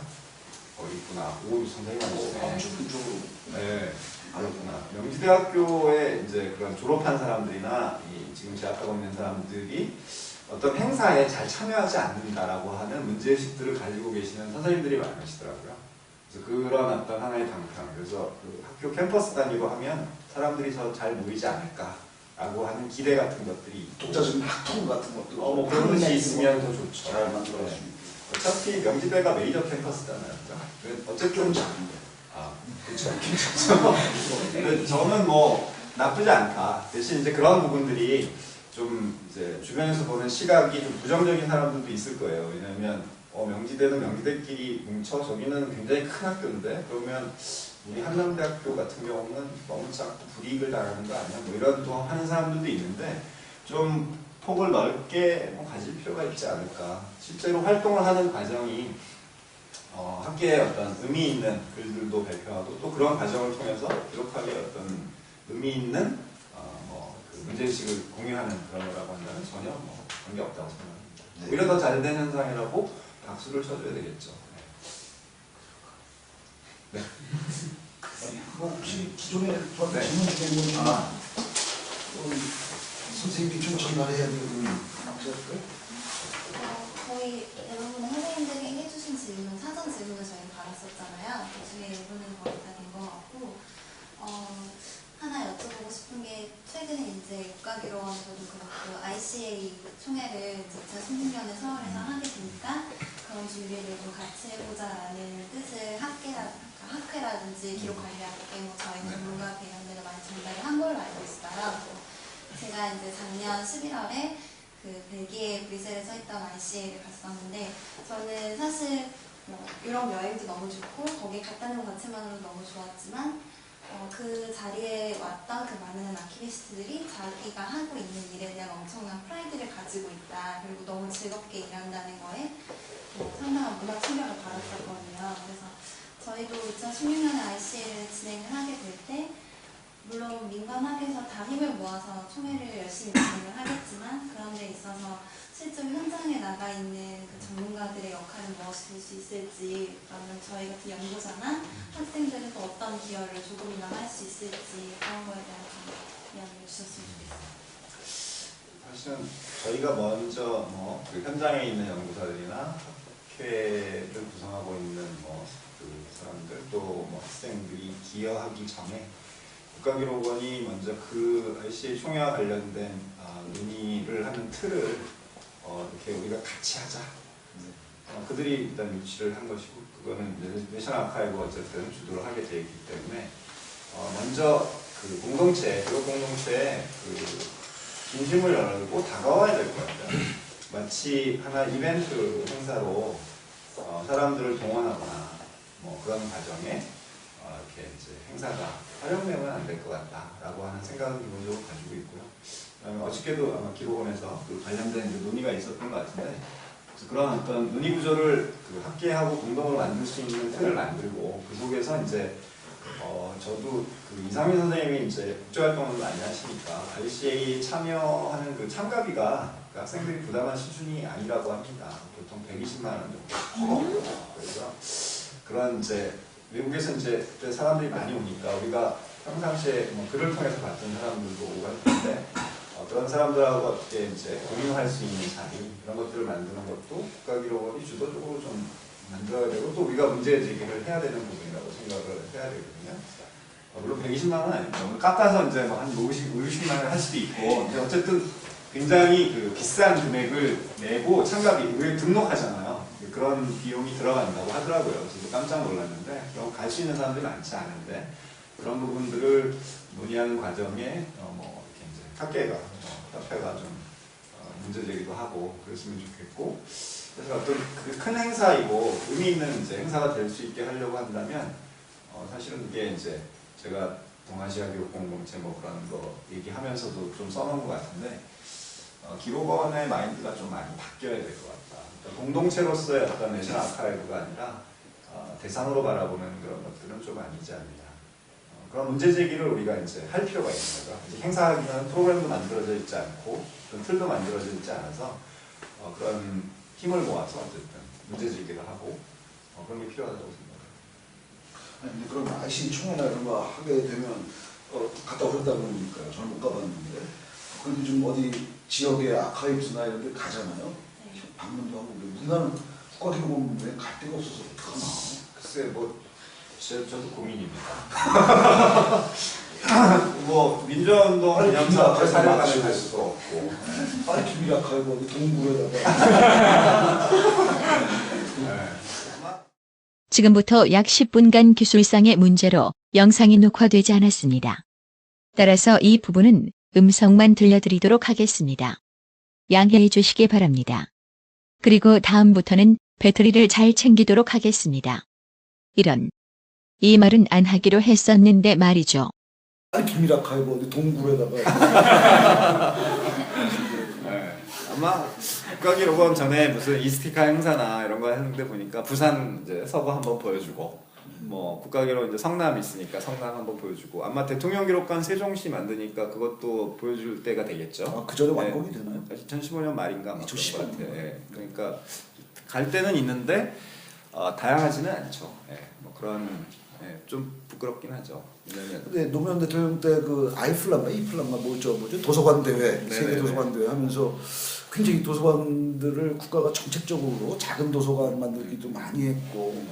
있구나. 오, 선생님 아니시네. 이쪽으로. 네, 그렇구나. 명지대학교에 이제 그런 졸업한 사람들이나 지금 재학하고 있는 사람들이 어떤 행사에 잘 참여하지 않는다라고 하는 문제의식들을 가지고 계시는 선생님들이 많으시더라고요. 그래서 그런 어떤 하나의 방향. 그래서 그 학교 캠퍼스 단위로 하면 사람들이 더 잘 모이지 않을까라고 하는 기대 같은 것들이 있고. 독자적인 학통 같은 것도. 뭐 그런 것이 있으면 더 좋죠. 잘 만들어주고. 어차피 명지대가 메이저 캠퍼스잖아요. 어쨌든 작은데. 그렇죠. 근데 저는 뭐 나쁘지 않다. 대신 이제 그런 부분들이 좀 이제 주변에서 보는 시각이 좀 부정적인 사람들도 있을 거예요. 왜냐하면 명지대는 명지대끼리 뭉쳐 저기는 굉장히 큰 학교인데 그러면 우리 한남대학교 같은 경우는 너무 자꾸 불이익을 당하는 거 아니야? 뭐 이런 또 하는 사람들도 있는데 좀 폭을 넓게 가질 필요가 있지 않을까. 실제로 활동을 하는 과정이 학계에 어떤 의미 있는 글들도 발표하고 또 그런 과정을 통해서 기록하기에 어떤 의미 있는 그 문제의식을 공유하는 그런 거라고 한다면 전혀 관계없다고 생각합니다. 네. 오히려 더 잘 된 현상이라고 박수를 쳐줘야 되겠죠. 네. 혹시 기존에 저한테 네. 질문 중에 있는 선생님이 좀 전달해야 될 문제일까요? 거의 대부분의 선생님들이 해주신 질문, 사전 질문을 저희는 받았었잖아요. 그 중에 일부는 거의 다 된 것 같고, 하나 여쭤보고 싶은 게 최근에 이제 국가기록원에서도 그렇고 ICA 총회를 2016년에 서울에서 하게 되니까 그런 준비를 좀 같이 해보자라는 뜻을 학회라든지 기록관리학회, 저희 전문가 대원들을 많이 전달을 한 걸로 알고 있어요. 제가 이제 작년 11월에 그 벨기에 브뤼셀에서 했던 ICA를 갔었는데 저는 사실 유럽 여행도 너무 좋고 거기 갔다는 것 자체만으로도 너무 좋았지만 그 자리에 왔던 그 많은 아키비스트들이 자기가 하고 있는 일에 대한 엄청난 프라이드를 가지고 있다. 그리고 너무 즐겁게 일한다는 거에 상당한 문화 충격을 받았었거든요. 그래서 저희도 2016년에 ICA를 진행을 하게 될 때 물론 민간학에서 다 힘을 모아서 총회를 열심히 진행을 하겠지만 그런 데 있어서 실제로 현장에 나가 있는 그 전문가들의 역할은 무엇이 될 수 있을지, 그러면 저희 같은 연구자나 학생들은 또 어떤 기여를 조금이나 할 수 있을지 그런 거에 대한 좀 이야기를 주셨으면 좋겠어요. 사실은 저희가 먼저 그 현장에 있는 연구사들이나 학회를 구성하고 있는 그 사람들 또 학생들이 기여하기 전에 국가기록원이 먼저 그 ICA 총회와 관련된 논의를 하는 틀을 이렇게 우리가 같이 하자. 그들이 일단 유치를 한 것이고 그거는 내셔널 아카이브 어쨌든 주도를 하게 되어 있기 때문에 먼저 그 공동체, 기록 공동체에 그 진심을 열고 다가와야 될 것 같아요. 마치 하나 이벤트 행사로 사람들을 동원하거나 그런 과정에 이렇게 이제 행사가 활용되면 안 될 것 같다라고 하는 생각을 기본적으로 가지고 있고요. 어저께도 아마 기록원에서 그 관련된 이제 논의가 있었던 것 같은데 그래서 그런 어떤 논의 구조를 그 학계하고 공동으로 만들 수 있는 틀을 만들고 그 속에서 이제 저도 그 이상민 선생님이 이제 국제활동을 많이 하시니까 ICA 참여하는 그 참가비가 그 학생들이 부담한 수준이 아니라고 합니다. 보통 120만 원 정도. 그래서 그런 이제 외국에서 이제 사람들이 많이 오니까 우리가 평상시에 글을 통해서 봤던 사람들도 오고 할 텐데 그런 사람들하고 어떻게 이제 공유할 수 있는 자리 그런 것들을 만드는 것도 국가기록원이 주도적으로 좀 만들어야 되고 또 우리가 문제 제기를 해야 되는 부분이라고 생각을 해야 되거든요. 물론 120만 원 아니죠. 깎아서 이제 한 50만 원 할 수도 있고 근데 어쨌든 굉장히 그 비싼 금액을 내고 참가비 우리 등록하잖아요. 그런 비용이 들어간다고 하더라고요. 저도 깜짝 놀랐는데 갈 수 있는 사람들이 많지 않은데 그런 부분들을 논의하는 과정에 이렇게 이제 학계가 협회가 좀 문제 제기도 하고 그랬으면 좋겠고 그래서 어떤 그 큰 행사이고 의미 있는 이제 행사가 될 수 있게 하려고 한다면 사실은 이게 이제 제가 동아시아 기록 공동체 그런 거 얘기하면서도 좀 써놓은 것 같은데 기록원의 마인드가 좀 많이 바뀌어야 될 것 같다. 공동체로서의 어떤 내셔널 아카이브가 아니라 대상으로 바라보는 그런 것들은 좀 아니지 않느냐. 그런 문제 제기를 우리가 이제 할 필요가 있는 거죠. 이제 행사하기는 프로그램도 만들어져 있지 않고 그런 틀도 만들어져 있지 않아서 그런 힘을 모아서 어쨌든 문제 제기를 하고 그런 게 필요하다고 생각합니다. 아니, 근데 그럼 IC 총회나 이런 거 하게 되면 갔다 오셨다고 그러니까요. 저는 못 가봤는데. 그런데 좀 어디 지역의 아카이브스나 이런 데 가잖아요. 네. 방문도 하고 그래요. 우리나라는 국가기록원에 갈 데가 없어서 어떡하나. 글쎄 저도 고민입니다. 뭐 민주화운동 기념사 사령관을 갈 수도 없고 빨리 준비 아카이브 어디 동굴에다가. 지금부터 약 10분간 기술상의 문제로 영상이 녹화되지 않았습니다. 따라서 이 부분은 음성만 들려드리도록 하겠습니다. 양해해 주시기 바랍니다. 그리고 다음부터는 배터리를 잘 챙기도록 하겠습니다. 이 말은 안 하기로 했었는데 말이죠. 빨리 비밀 아카이브 어디 동굴에다가. 아마 국가기록원 전에 무슨 이스티카 행사나 이런 거 했는데 보니까 부산 이제 서거 한번 보여주고 뭐 국가기록 이제 성남 있으니까 성남 한번 보여주고 아마 대통령기록관 세종시 만드니까 그것도 보여줄 때가 되겠죠. 그 전에 완공이 되나요? 2015년 말인가 아마 2015년. 그런 것 같아요. 그러니까 갈 때는 있는데 다양하지는 않죠. 뭐 그런 좀 부끄럽긴 하죠. 왜냐면 근데 노무현 대통령 때 그 이플란가 뭐죠 도서관 대회 세계 도서관 대회 하면서 굉장히 도서관들을 국가가 정책적으로 작은 도서관 만들기도 많이 했고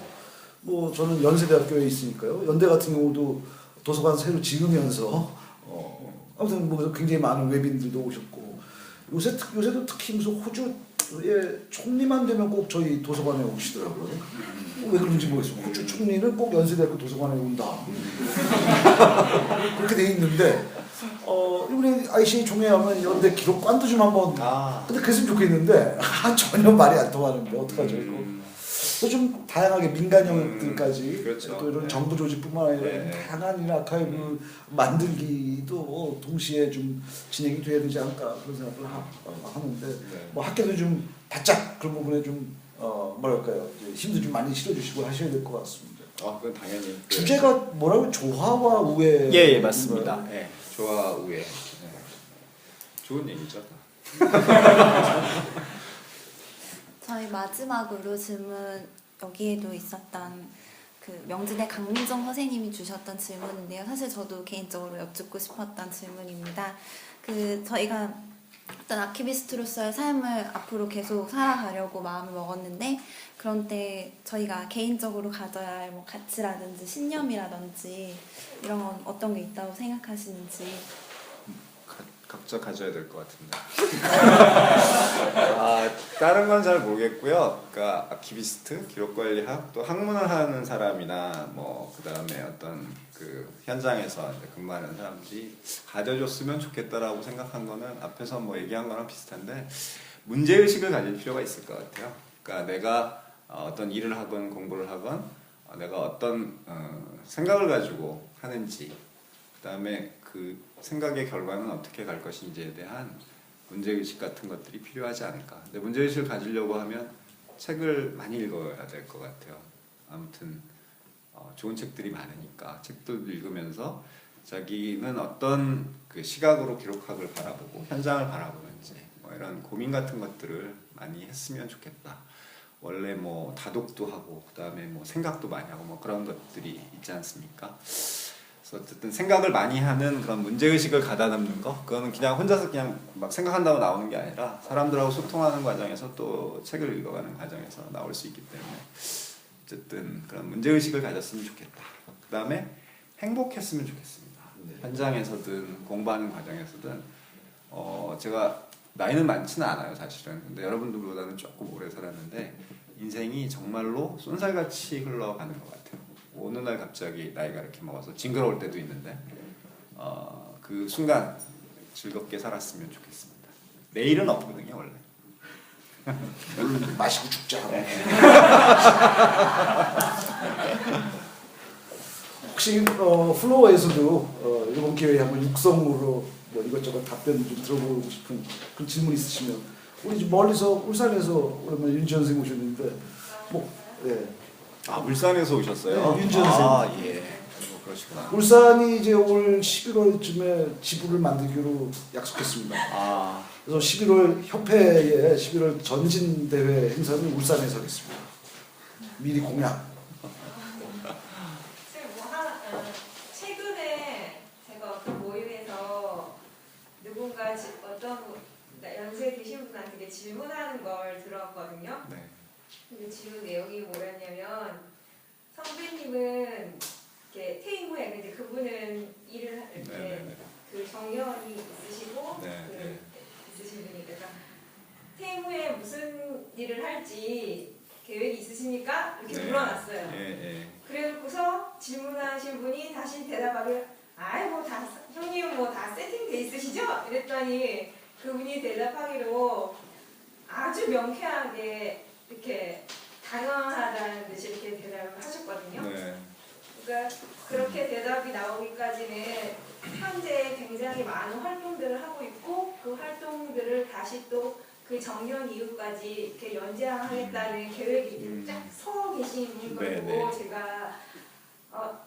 뭐 저는 연세대학교에 있으니까요. 연대 같은 경우도 도서관 새로 지으면서 아무튼 뭐 굉장히 많은 외빈들도 오셨고 요새도 특히 무슨 호주의 총리만 되면 꼭 저희 도서관에 오시더라고요. 왜 그런지 모르겠어요. 호주 총리는 꼭 연세대학교 도서관에 온다. 그렇게 돼 있는데 이번에 ICA 총회하면 연대 기록관도 좀 한번 근데 그랬으면 좋겠는데 전혀 말이 안 통하는데 어떡하죠 이거. 좀 다양하게 민간 영역들까지 그렇죠. 또 이런 정부 조직뿐만 아니라 다양한 아카이브 만들기도 동시에 좀 진행이 돼야 되지 않을까 그런 생각을 하는데 뭐 학교도 좀 바짝 그런 부분에 좀 뭐랄까요 이제 힘도 좀 많이 실어주시고 하셔야 될 것 같습니다. 그건 당연히 주제가 뭐라고 조화와 우애. 예 맞습니다. 조화 우애 좋은 얘기죠. 저희 마지막으로 질문 여기에도 있었던 그 명진의 강민정 선생님이 주셨던 질문인데요. 사실 저도 개인적으로 여쭙고 싶었던 질문입니다. 저희가 어떤 아키비스트로서의 삶을 앞으로 계속 살아가려고 마음을 먹었는데 그런데 저희가 개인적으로 가져야 할 뭐 가치라든지 신념이라든지 이런 건 어떤 게 있다고 생각하시는지. 각자 가져야 될 것 같은데. 다른 건 잘 모르겠고요. 그러니까 아키비스트, 기록관리학, 또 학문을 하는 사람이나 뭐 그다음에 어떤 그 현장에서 이제 근무하는 사람들이 가져줬으면 좋겠다라고 생각한 거는 앞에서 뭐 얘기한 거랑 비슷한데 문제 의식을 가질 필요가 있을 것 같아요. 그러니까 내가 어떤 일을 하건 공부를 하건 내가 어떤 생각을 가지고 하는지 그다음에 그 생각의 결과는 어떻게 갈 것인지에 대한 문제의식 같은 것들이 필요하지 않을까. 근데 문제의식을 가지려고 하면 책을 많이 읽어야 될 것 같아요. 아무튼 좋은 책들이 많으니까 책도 읽으면서 자기는 어떤 그 시각으로 기록학을 바라보고 현장을 바라보는지 뭐 이런 고민 같은 것들을 많이 했으면 좋겠다. 원래 뭐 다독도 하고 그다음에 뭐 생각도 많이 하고 뭐 그런 것들이 있지 않습니까? 그래서 어쨌든 생각을 많이 하는 그런 문제의식을 가다듬는 거 그거는 그냥 혼자서 그냥 막 생각한다고 나오는 게 아니라 사람들하고 소통하는 과정에서 또 책을 읽어가는 과정에서 나올 수 있기 때문에 어쨌든 그런 문제의식을 가졌으면 좋겠다. 그 다음에 행복했으면 좋겠습니다. 현장에서든 공부하는 과정에서든 제가 나이는 많지는 않아요 사실은. 근데 여러분들보다는 조금 오래 살았는데 인생이 정말로 쏜살같이 흘러가는 것 같아요. 어느 날 갑자기 나이가 이렇게 먹어서 징그러울 때도 있는데 그 순간 즐겁게 살았으면 좋겠습니다. 내일은 없거든요 원래. 물 마시고 죽자. 혹시 플로어에서도 이번 기회에 한번 육성으로 뭐 이것저것 답변 좀 들어보고 싶은 그런 질문 있으시면 우리 좀 멀리서 울산에서 오랜만에 윤지현 선생님 오셨는데 뭐 예. 아 울산에서 오셨어요? 네, 윤지현 선생님. 아 예. 그러시구나. 울산이 이제 올 11월쯤에 지부를 만들기로 약속했습니다. 아 그래서 11월 협회의 11월 전진 대회 행사는 울산에서 하겠습니다. 미리 공약. 최근에 제가 어떤 모임에서 누군가 어떤 연세 드신 분한테 질문하는 걸 들었거든요. 네. 근데 질문 내용이 뭐였냐면 선배님은 이렇게 퇴임 후에 이제 그분은 일을 할 때 네네네. 그 정년이 있으시고 네, 그 네. 있으신 분이니까 퇴임 후에 무슨 일을 할지 계획이 있으십니까? 이렇게 네. 물어놨어요. 예 예. 그래놓고서 질문하신 분이 다시 대답하길 아이 뭐 다 형님 뭐 다 세팅돼 있으시죠? 이랬더니 그분이 대답하기로 아주 명쾌하게 이렇게 당황하다는 듯이 이렇게 대답을 하셨거든요. 네. 그러니까 그렇게 대답이 나오기까지는 현재 굉장히 많은 활동들을 하고 있고 그 활동들을 다시 또 그 정년 이후까지 이렇게 연장하겠다는 계획이 쫙 서 계신 걸 보고 네네. 제가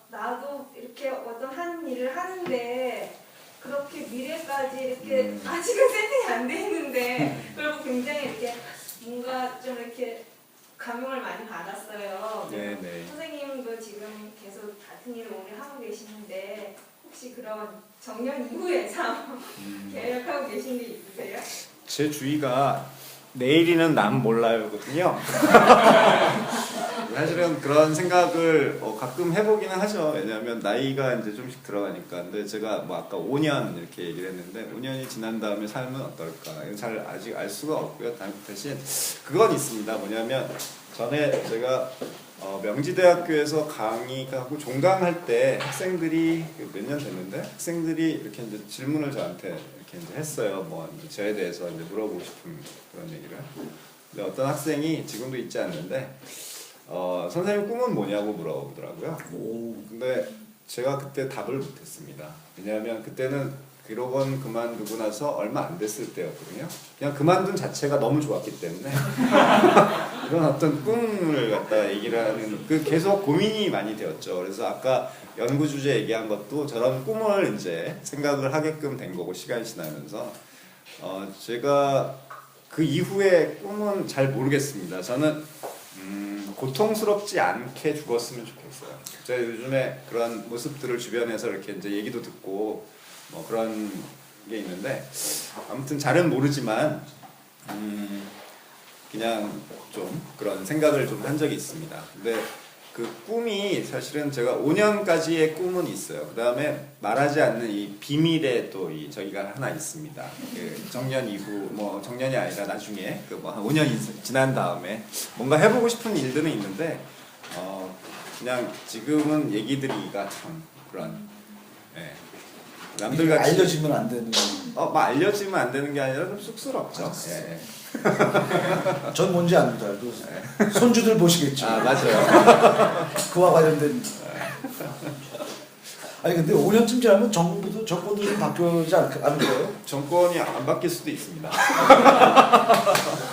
나도 이렇게 어떤 한 일을 하는데 그렇게 미래까지 이렇게 아직은 세팅이 안 돼 있는데 그리고 굉장히 이렇게 뭔가 좀 이렇게 감명을 많이 받았어요. 네네. 선생님도 지금 계속 같은 일을 오래 하고 계시는데 혹시 그런 정년 이후의 삶 계획하고 계신 게 있으세요? 제 주의가 내일이는 남 몰라요거든요. 사실은 그런 생각을 가끔 해보기는 하죠. 왜냐하면 나이가 이제 좀씩 들어가니까. 근데 제가 뭐 아까 5년 이렇게 얘기를 했는데 5년이 지난 다음에 삶은 어떨까? 이건 잘 아직 알 수가 없고요. 대신 그건 있습니다. 뭐냐면 전에 제가 명지대학교에서 강의하고 종강할 때 학생들이 몇 년 됐는데 학생들이 이렇게 이제 질문을 저한테 이렇게 이제 했어요. 뭐 이제 저에 대해서 이제 물어보고 싶은 그런 얘기를. 근데 어떤 학생이 지금도 있지 않는데 선생님 꿈은 뭐냐고 물어보더라고요. 근데 제가 그때 답을 못했습니다. 왜냐하면 그때는 기록원 그만두고 나서 얼마 안 됐을 때였거든요. 그냥 그만둔 자체가 너무 좋았기 때문에 이런 어떤 꿈을 갖다 얘기를 하는 그 계속 고민이 많이 되었죠. 그래서 아까 연구 주제 얘기한 것도 저런 꿈을 이제 생각을 하게끔 된 거고 시간이 지나면서 제가 그 이후의 꿈은 잘 모르겠습니다. 저는 고통스럽지 않게 죽었으면 좋겠어요. 제가 요즘에 그런 모습들을 주변에서 이렇게 이제 얘기도 듣고 뭐 그런 게 있는데 아무튼 잘은 모르지만 그냥 좀 그런 생각을 좀 한 적이 있습니다. 근데 그 꿈이 사실은 제가 5년까지의 꿈은 있어요. 그 다음에 말하지 않는 이 비밀의 또 이 저기가 하나 있습니다. 그 정년 이후 뭐 정년이 아니라 나중에 그 뭐 한 5년 지난 다음에 뭔가 해보고 싶은 일들은 있는데 그냥 지금은 얘기드리기가 참 그런 남들 같이 알려지면 안 되는. 막 알려지면 안 되는 게 아니라 좀 쑥스럽죠. 예. 전 뭔지 압니다. 그 손주들 보시겠죠. 아 맞아요. 그와 관련된. 아니 근데 5년쯤 지나면 정권도 좀 바뀌지 않을까요? 정권이 안 바뀔 수도 있습니다.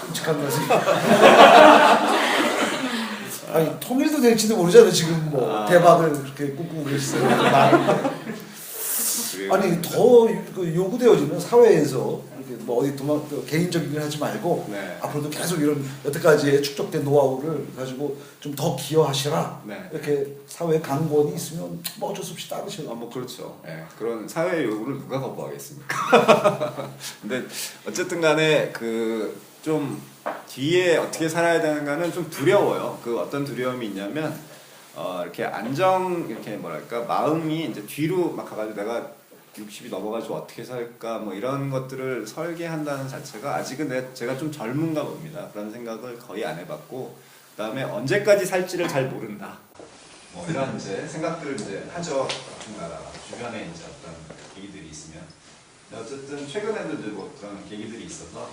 끔찍한 것이. 아니 통일도 될지도 모르잖아요. 지금 뭐 대박을 그렇게 꿈꾸고 계시어요. 아니 더 요구되어지는 사회에서 이렇게 뭐 어디 개인적인 일 하지 말고 네. 앞으로도 계속 이런 여태까지의 축적된 노하우를 가지고 좀 더 기여하시라 네. 이렇게 사회 강권이 있으면 뭐 어쩔 수 없이 따르셔요. 뭐 그렇죠. 그런 사회 요구를 누가 거부하겠습니까? 근데 어쨌든 간에 그 좀 뒤에 어떻게 살아야 되는가는 좀 두려워요. 그 어떤 두려움이 있냐면 이렇게 이렇게 뭐랄까 마음이 이제 뒤로 막 가가지고 내가 60이 넘어가지고 어떻게 살까 뭐 이런 것들을 설계한다는 자체가 아직은 제가 좀 젊은가 봅니다. 그런 생각을 거의 안 해봤고 그다음에 언제까지 살지를 잘 모른다. 뭐 이런 이제 생각들을 이제 하죠. 누군가 주변에 이제 어떤 계기들이 있으면. 근데 어쨌든 최근에도 이제 뭐 그런 계기들이 있어서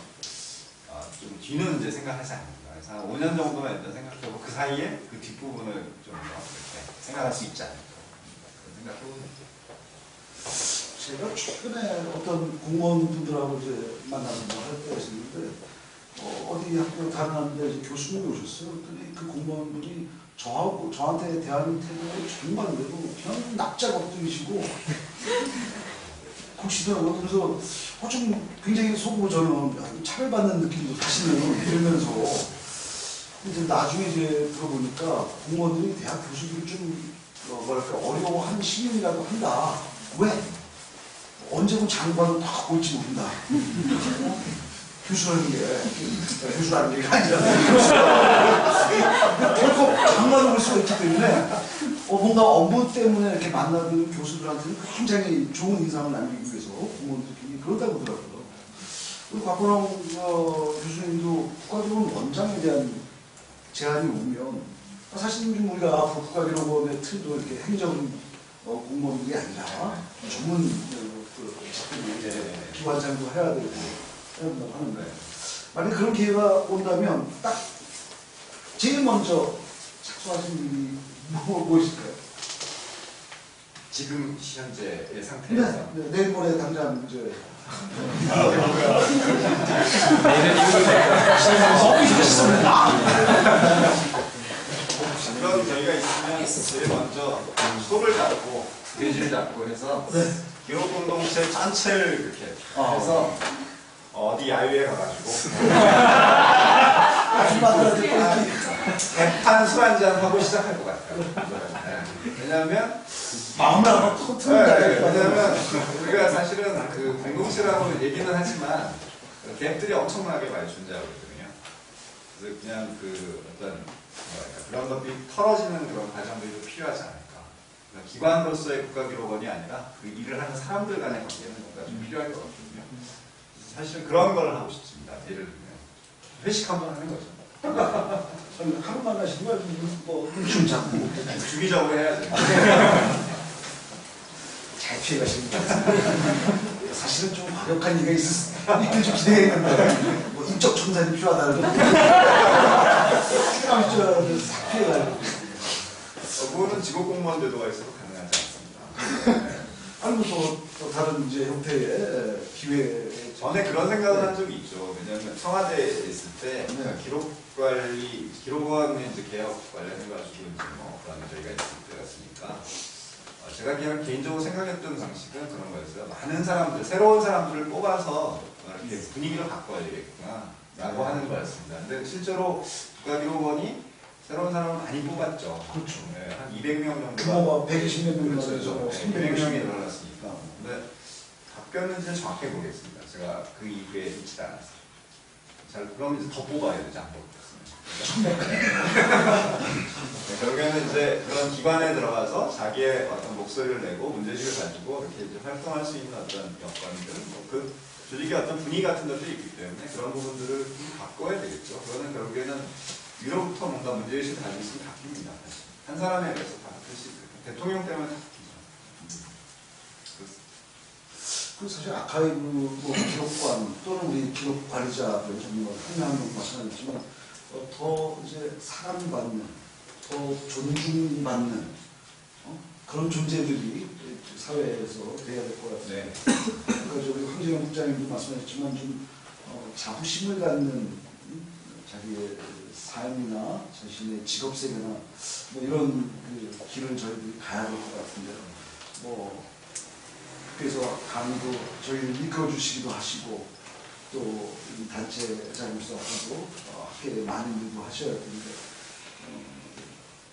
좀 뒤는 이제 생각하지 않는다. 그래서 한 5년 정도만 일단 생각해보고 그 사이에 그 뒷부분을 좀 이렇게 생각할 수 있지 않을까 그런 생각해보죠. 제가 최근에 어떤 공무원분들하고 이제 만나서 할 때가 있었는데 어디 학교 다니는데 이제 교수님이 오셨어요. 그랬더니 그 공무원분이 저한테 대하는 태도가 정반대로 그냥 납작 엎드리시고 그러시더라고요. 그래서 좀 굉장히 속으로 저는 차별받는 느낌도 사실은 들면서 이제 나중에 이제 들어보니까 공무원들이 대학 교수들을 좀 뭐랄까 어려워하는 시민이라고 한다. 왜? 언제고 장관을 딱 볼지 모른다. 교수라는 게 교수라는 게 아니라 결코 장관을 볼 수가 있기 때문에 뭔가 업무 때문에 이렇게 만나는 교수들한테는 굉장히 좋은 인상을 남기기 위해서 공무원들끼리 그런다고 하더라고요. 그리고 곽건홍 교수님도 국가기록원 원장에 대한 제안이 오면 사실 좀 우리가 앞으로 국가기록원의 틀도 이렇게 행정 공무원들이 아니라 전문 기관장도 해야 되고 한다고 하는데 만약 그런 기회가 온다면 딱 제일 먼저 착수하신 분이 무엇일까요? 지금 현재의 상태에서 내일 모레 당장 이제 그런 저희가 있으면 제일 먼저 손을 잡고 돼지를 잡고 해서 기록 공동체 전체를 이렇게 해서 어디 야유회 가가지고 대판 술 한잔 하고 시작할 것 같아요. 왜냐하면 마음을 한번 터트린다. 왜냐하면 우리가 사실은 그 공동체라고 얘기는 하지만 갭들이 엄청나게 많이 존재하거든요. 그래서 그냥 그 어떤 그런 것들이 털어지는 그런 과정들이 좀 필요하지 않을까. 그러니까 기관으로서의 국가기록원이 아니라 그 일을 하는 사람들 간의 관계는 뭔가 좀 필요할 것 같거든요. 사실은 그런 걸 하고 싶습니다. 예를 들면 회식 한번 하는 거죠. 하루만 하시는 거야? 좀 잡고 주기적으로 해야죠. 잘 피해가시는 것 같습니다. 사실은 좀 과격한 얘기가 있을 좀 기대했는데 뭐 인적 청산이 필요하다는 싹 피해가지고 그거는 직업 공무원 제도가 있어서 가능하지 않습니다. 아니 또 다른 이제 형태의 기회 전에 그런 생각을 한 적이 있죠. 왜냐하면 청와대에 있을 때 기록원 이제 개혁 관련해가지고 이제 뭐 그런 저희가 있을 때였으니까 제가 그냥 개인적으로 생각했던 방식은 그런 거였어요. 많은 사람들, 새로운 사람들을 뽑아서 이렇게 분위기를 바꿔야 되겠구나라고 하는 거였습니다. 근데 실제로 국가기록원이 새로운 사람을 많이 뽑았죠. 그렇죠. 네, 한 200명 정도가 규모가 120몇 명이 그렇죠. 늘어나서 300명이 늘어났으니까. 근데 답변은 정확히 모르겠습니다. 제가 그 이후에 있지 않았어요. 잘 그럼 이제 더 뽑아야 되지 않겠습니까? 결국에는 이제 그런 기관에 들어가서 자기의 어떤 목소리를 내고 문제식을 가지고 이렇게 이제 활동할 수 있는 어떤 여건들, 그 조직의 어떤 분위기 같은 것도 있기 때문에 그런 부분들을 좀 바꿔야 되겠죠. 그거는 결국에는 위로부터 뭔가 문제의식을 가지고 있으면 바뀝니다. 한 사람에 대해서 다 바뀔 수 있어요. 대통령 때문에 다 바뀌죠. 그 사실 아카이브 뭐 기록관 또는 우리 기록 관리자들 전문 한명 마찬가지지만 더 이제 사랑받는, 더 존중받는 그런 존재들이 사회에서 돼야 될 것 같아요. 네. 그러니까 우리 황재영 국장님도 말씀하셨지만 좀 자부심을 갖는 자기의 삶이나 자신의 직업 세계나 뭐 이런 그 길을 저희들이 가야 될 것 같은데 그래서 강의도 저희를 이끌어 주시기도 하시고 또 이 단체장으로서 함께 많은 일도 하셔야 되는데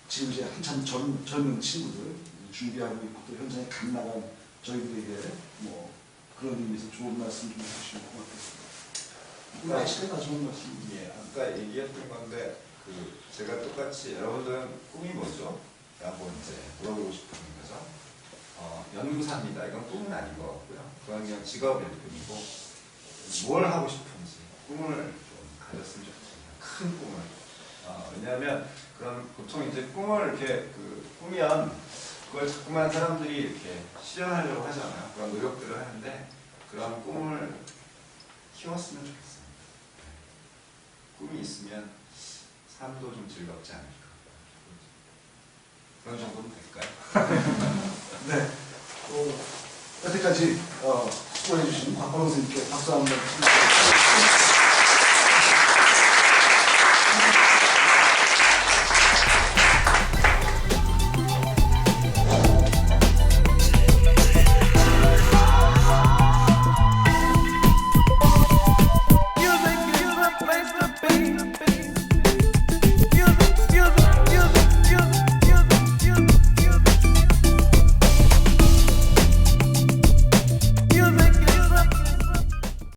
지금 이제 한참 젊은 친구들 준비하고 있고 또 현장에 간 나간 저희들에게 뭐 그런 의미에서 좋은 말씀 좀 해주시면 고맙겠습니다. 우리 아시가 좋은 말씀. 예, 아까 얘기했던 건데 제가 똑같이 여러분들은 꿈이 뭐죠? 라고 이제 물어보고 싶은 거죠. 연구사입니다. 이건 꿈은 아닌 것 같고요. 그건 그냥 직업일 뿐이고 뭘 하고 싶은지 꿈을 좀 가졌으면 좋겠습니다. 큰 꿈을. 왜냐하면 그런 보통 이제 꿈을 이렇게 꾸면 그걸 자꾸만 사람들이 이렇게 실현하려고 하잖아요. 그런 노력들을 하는데 그런 꿈을 키웠으면 좋겠습니다. 꿈이 있으면 삶도 좀 즐겁지 않을까. 그런 정도는 될까요? 네. 여태까지 수고해 주신 곽건홍 선생님께 박수 한번 드립니다.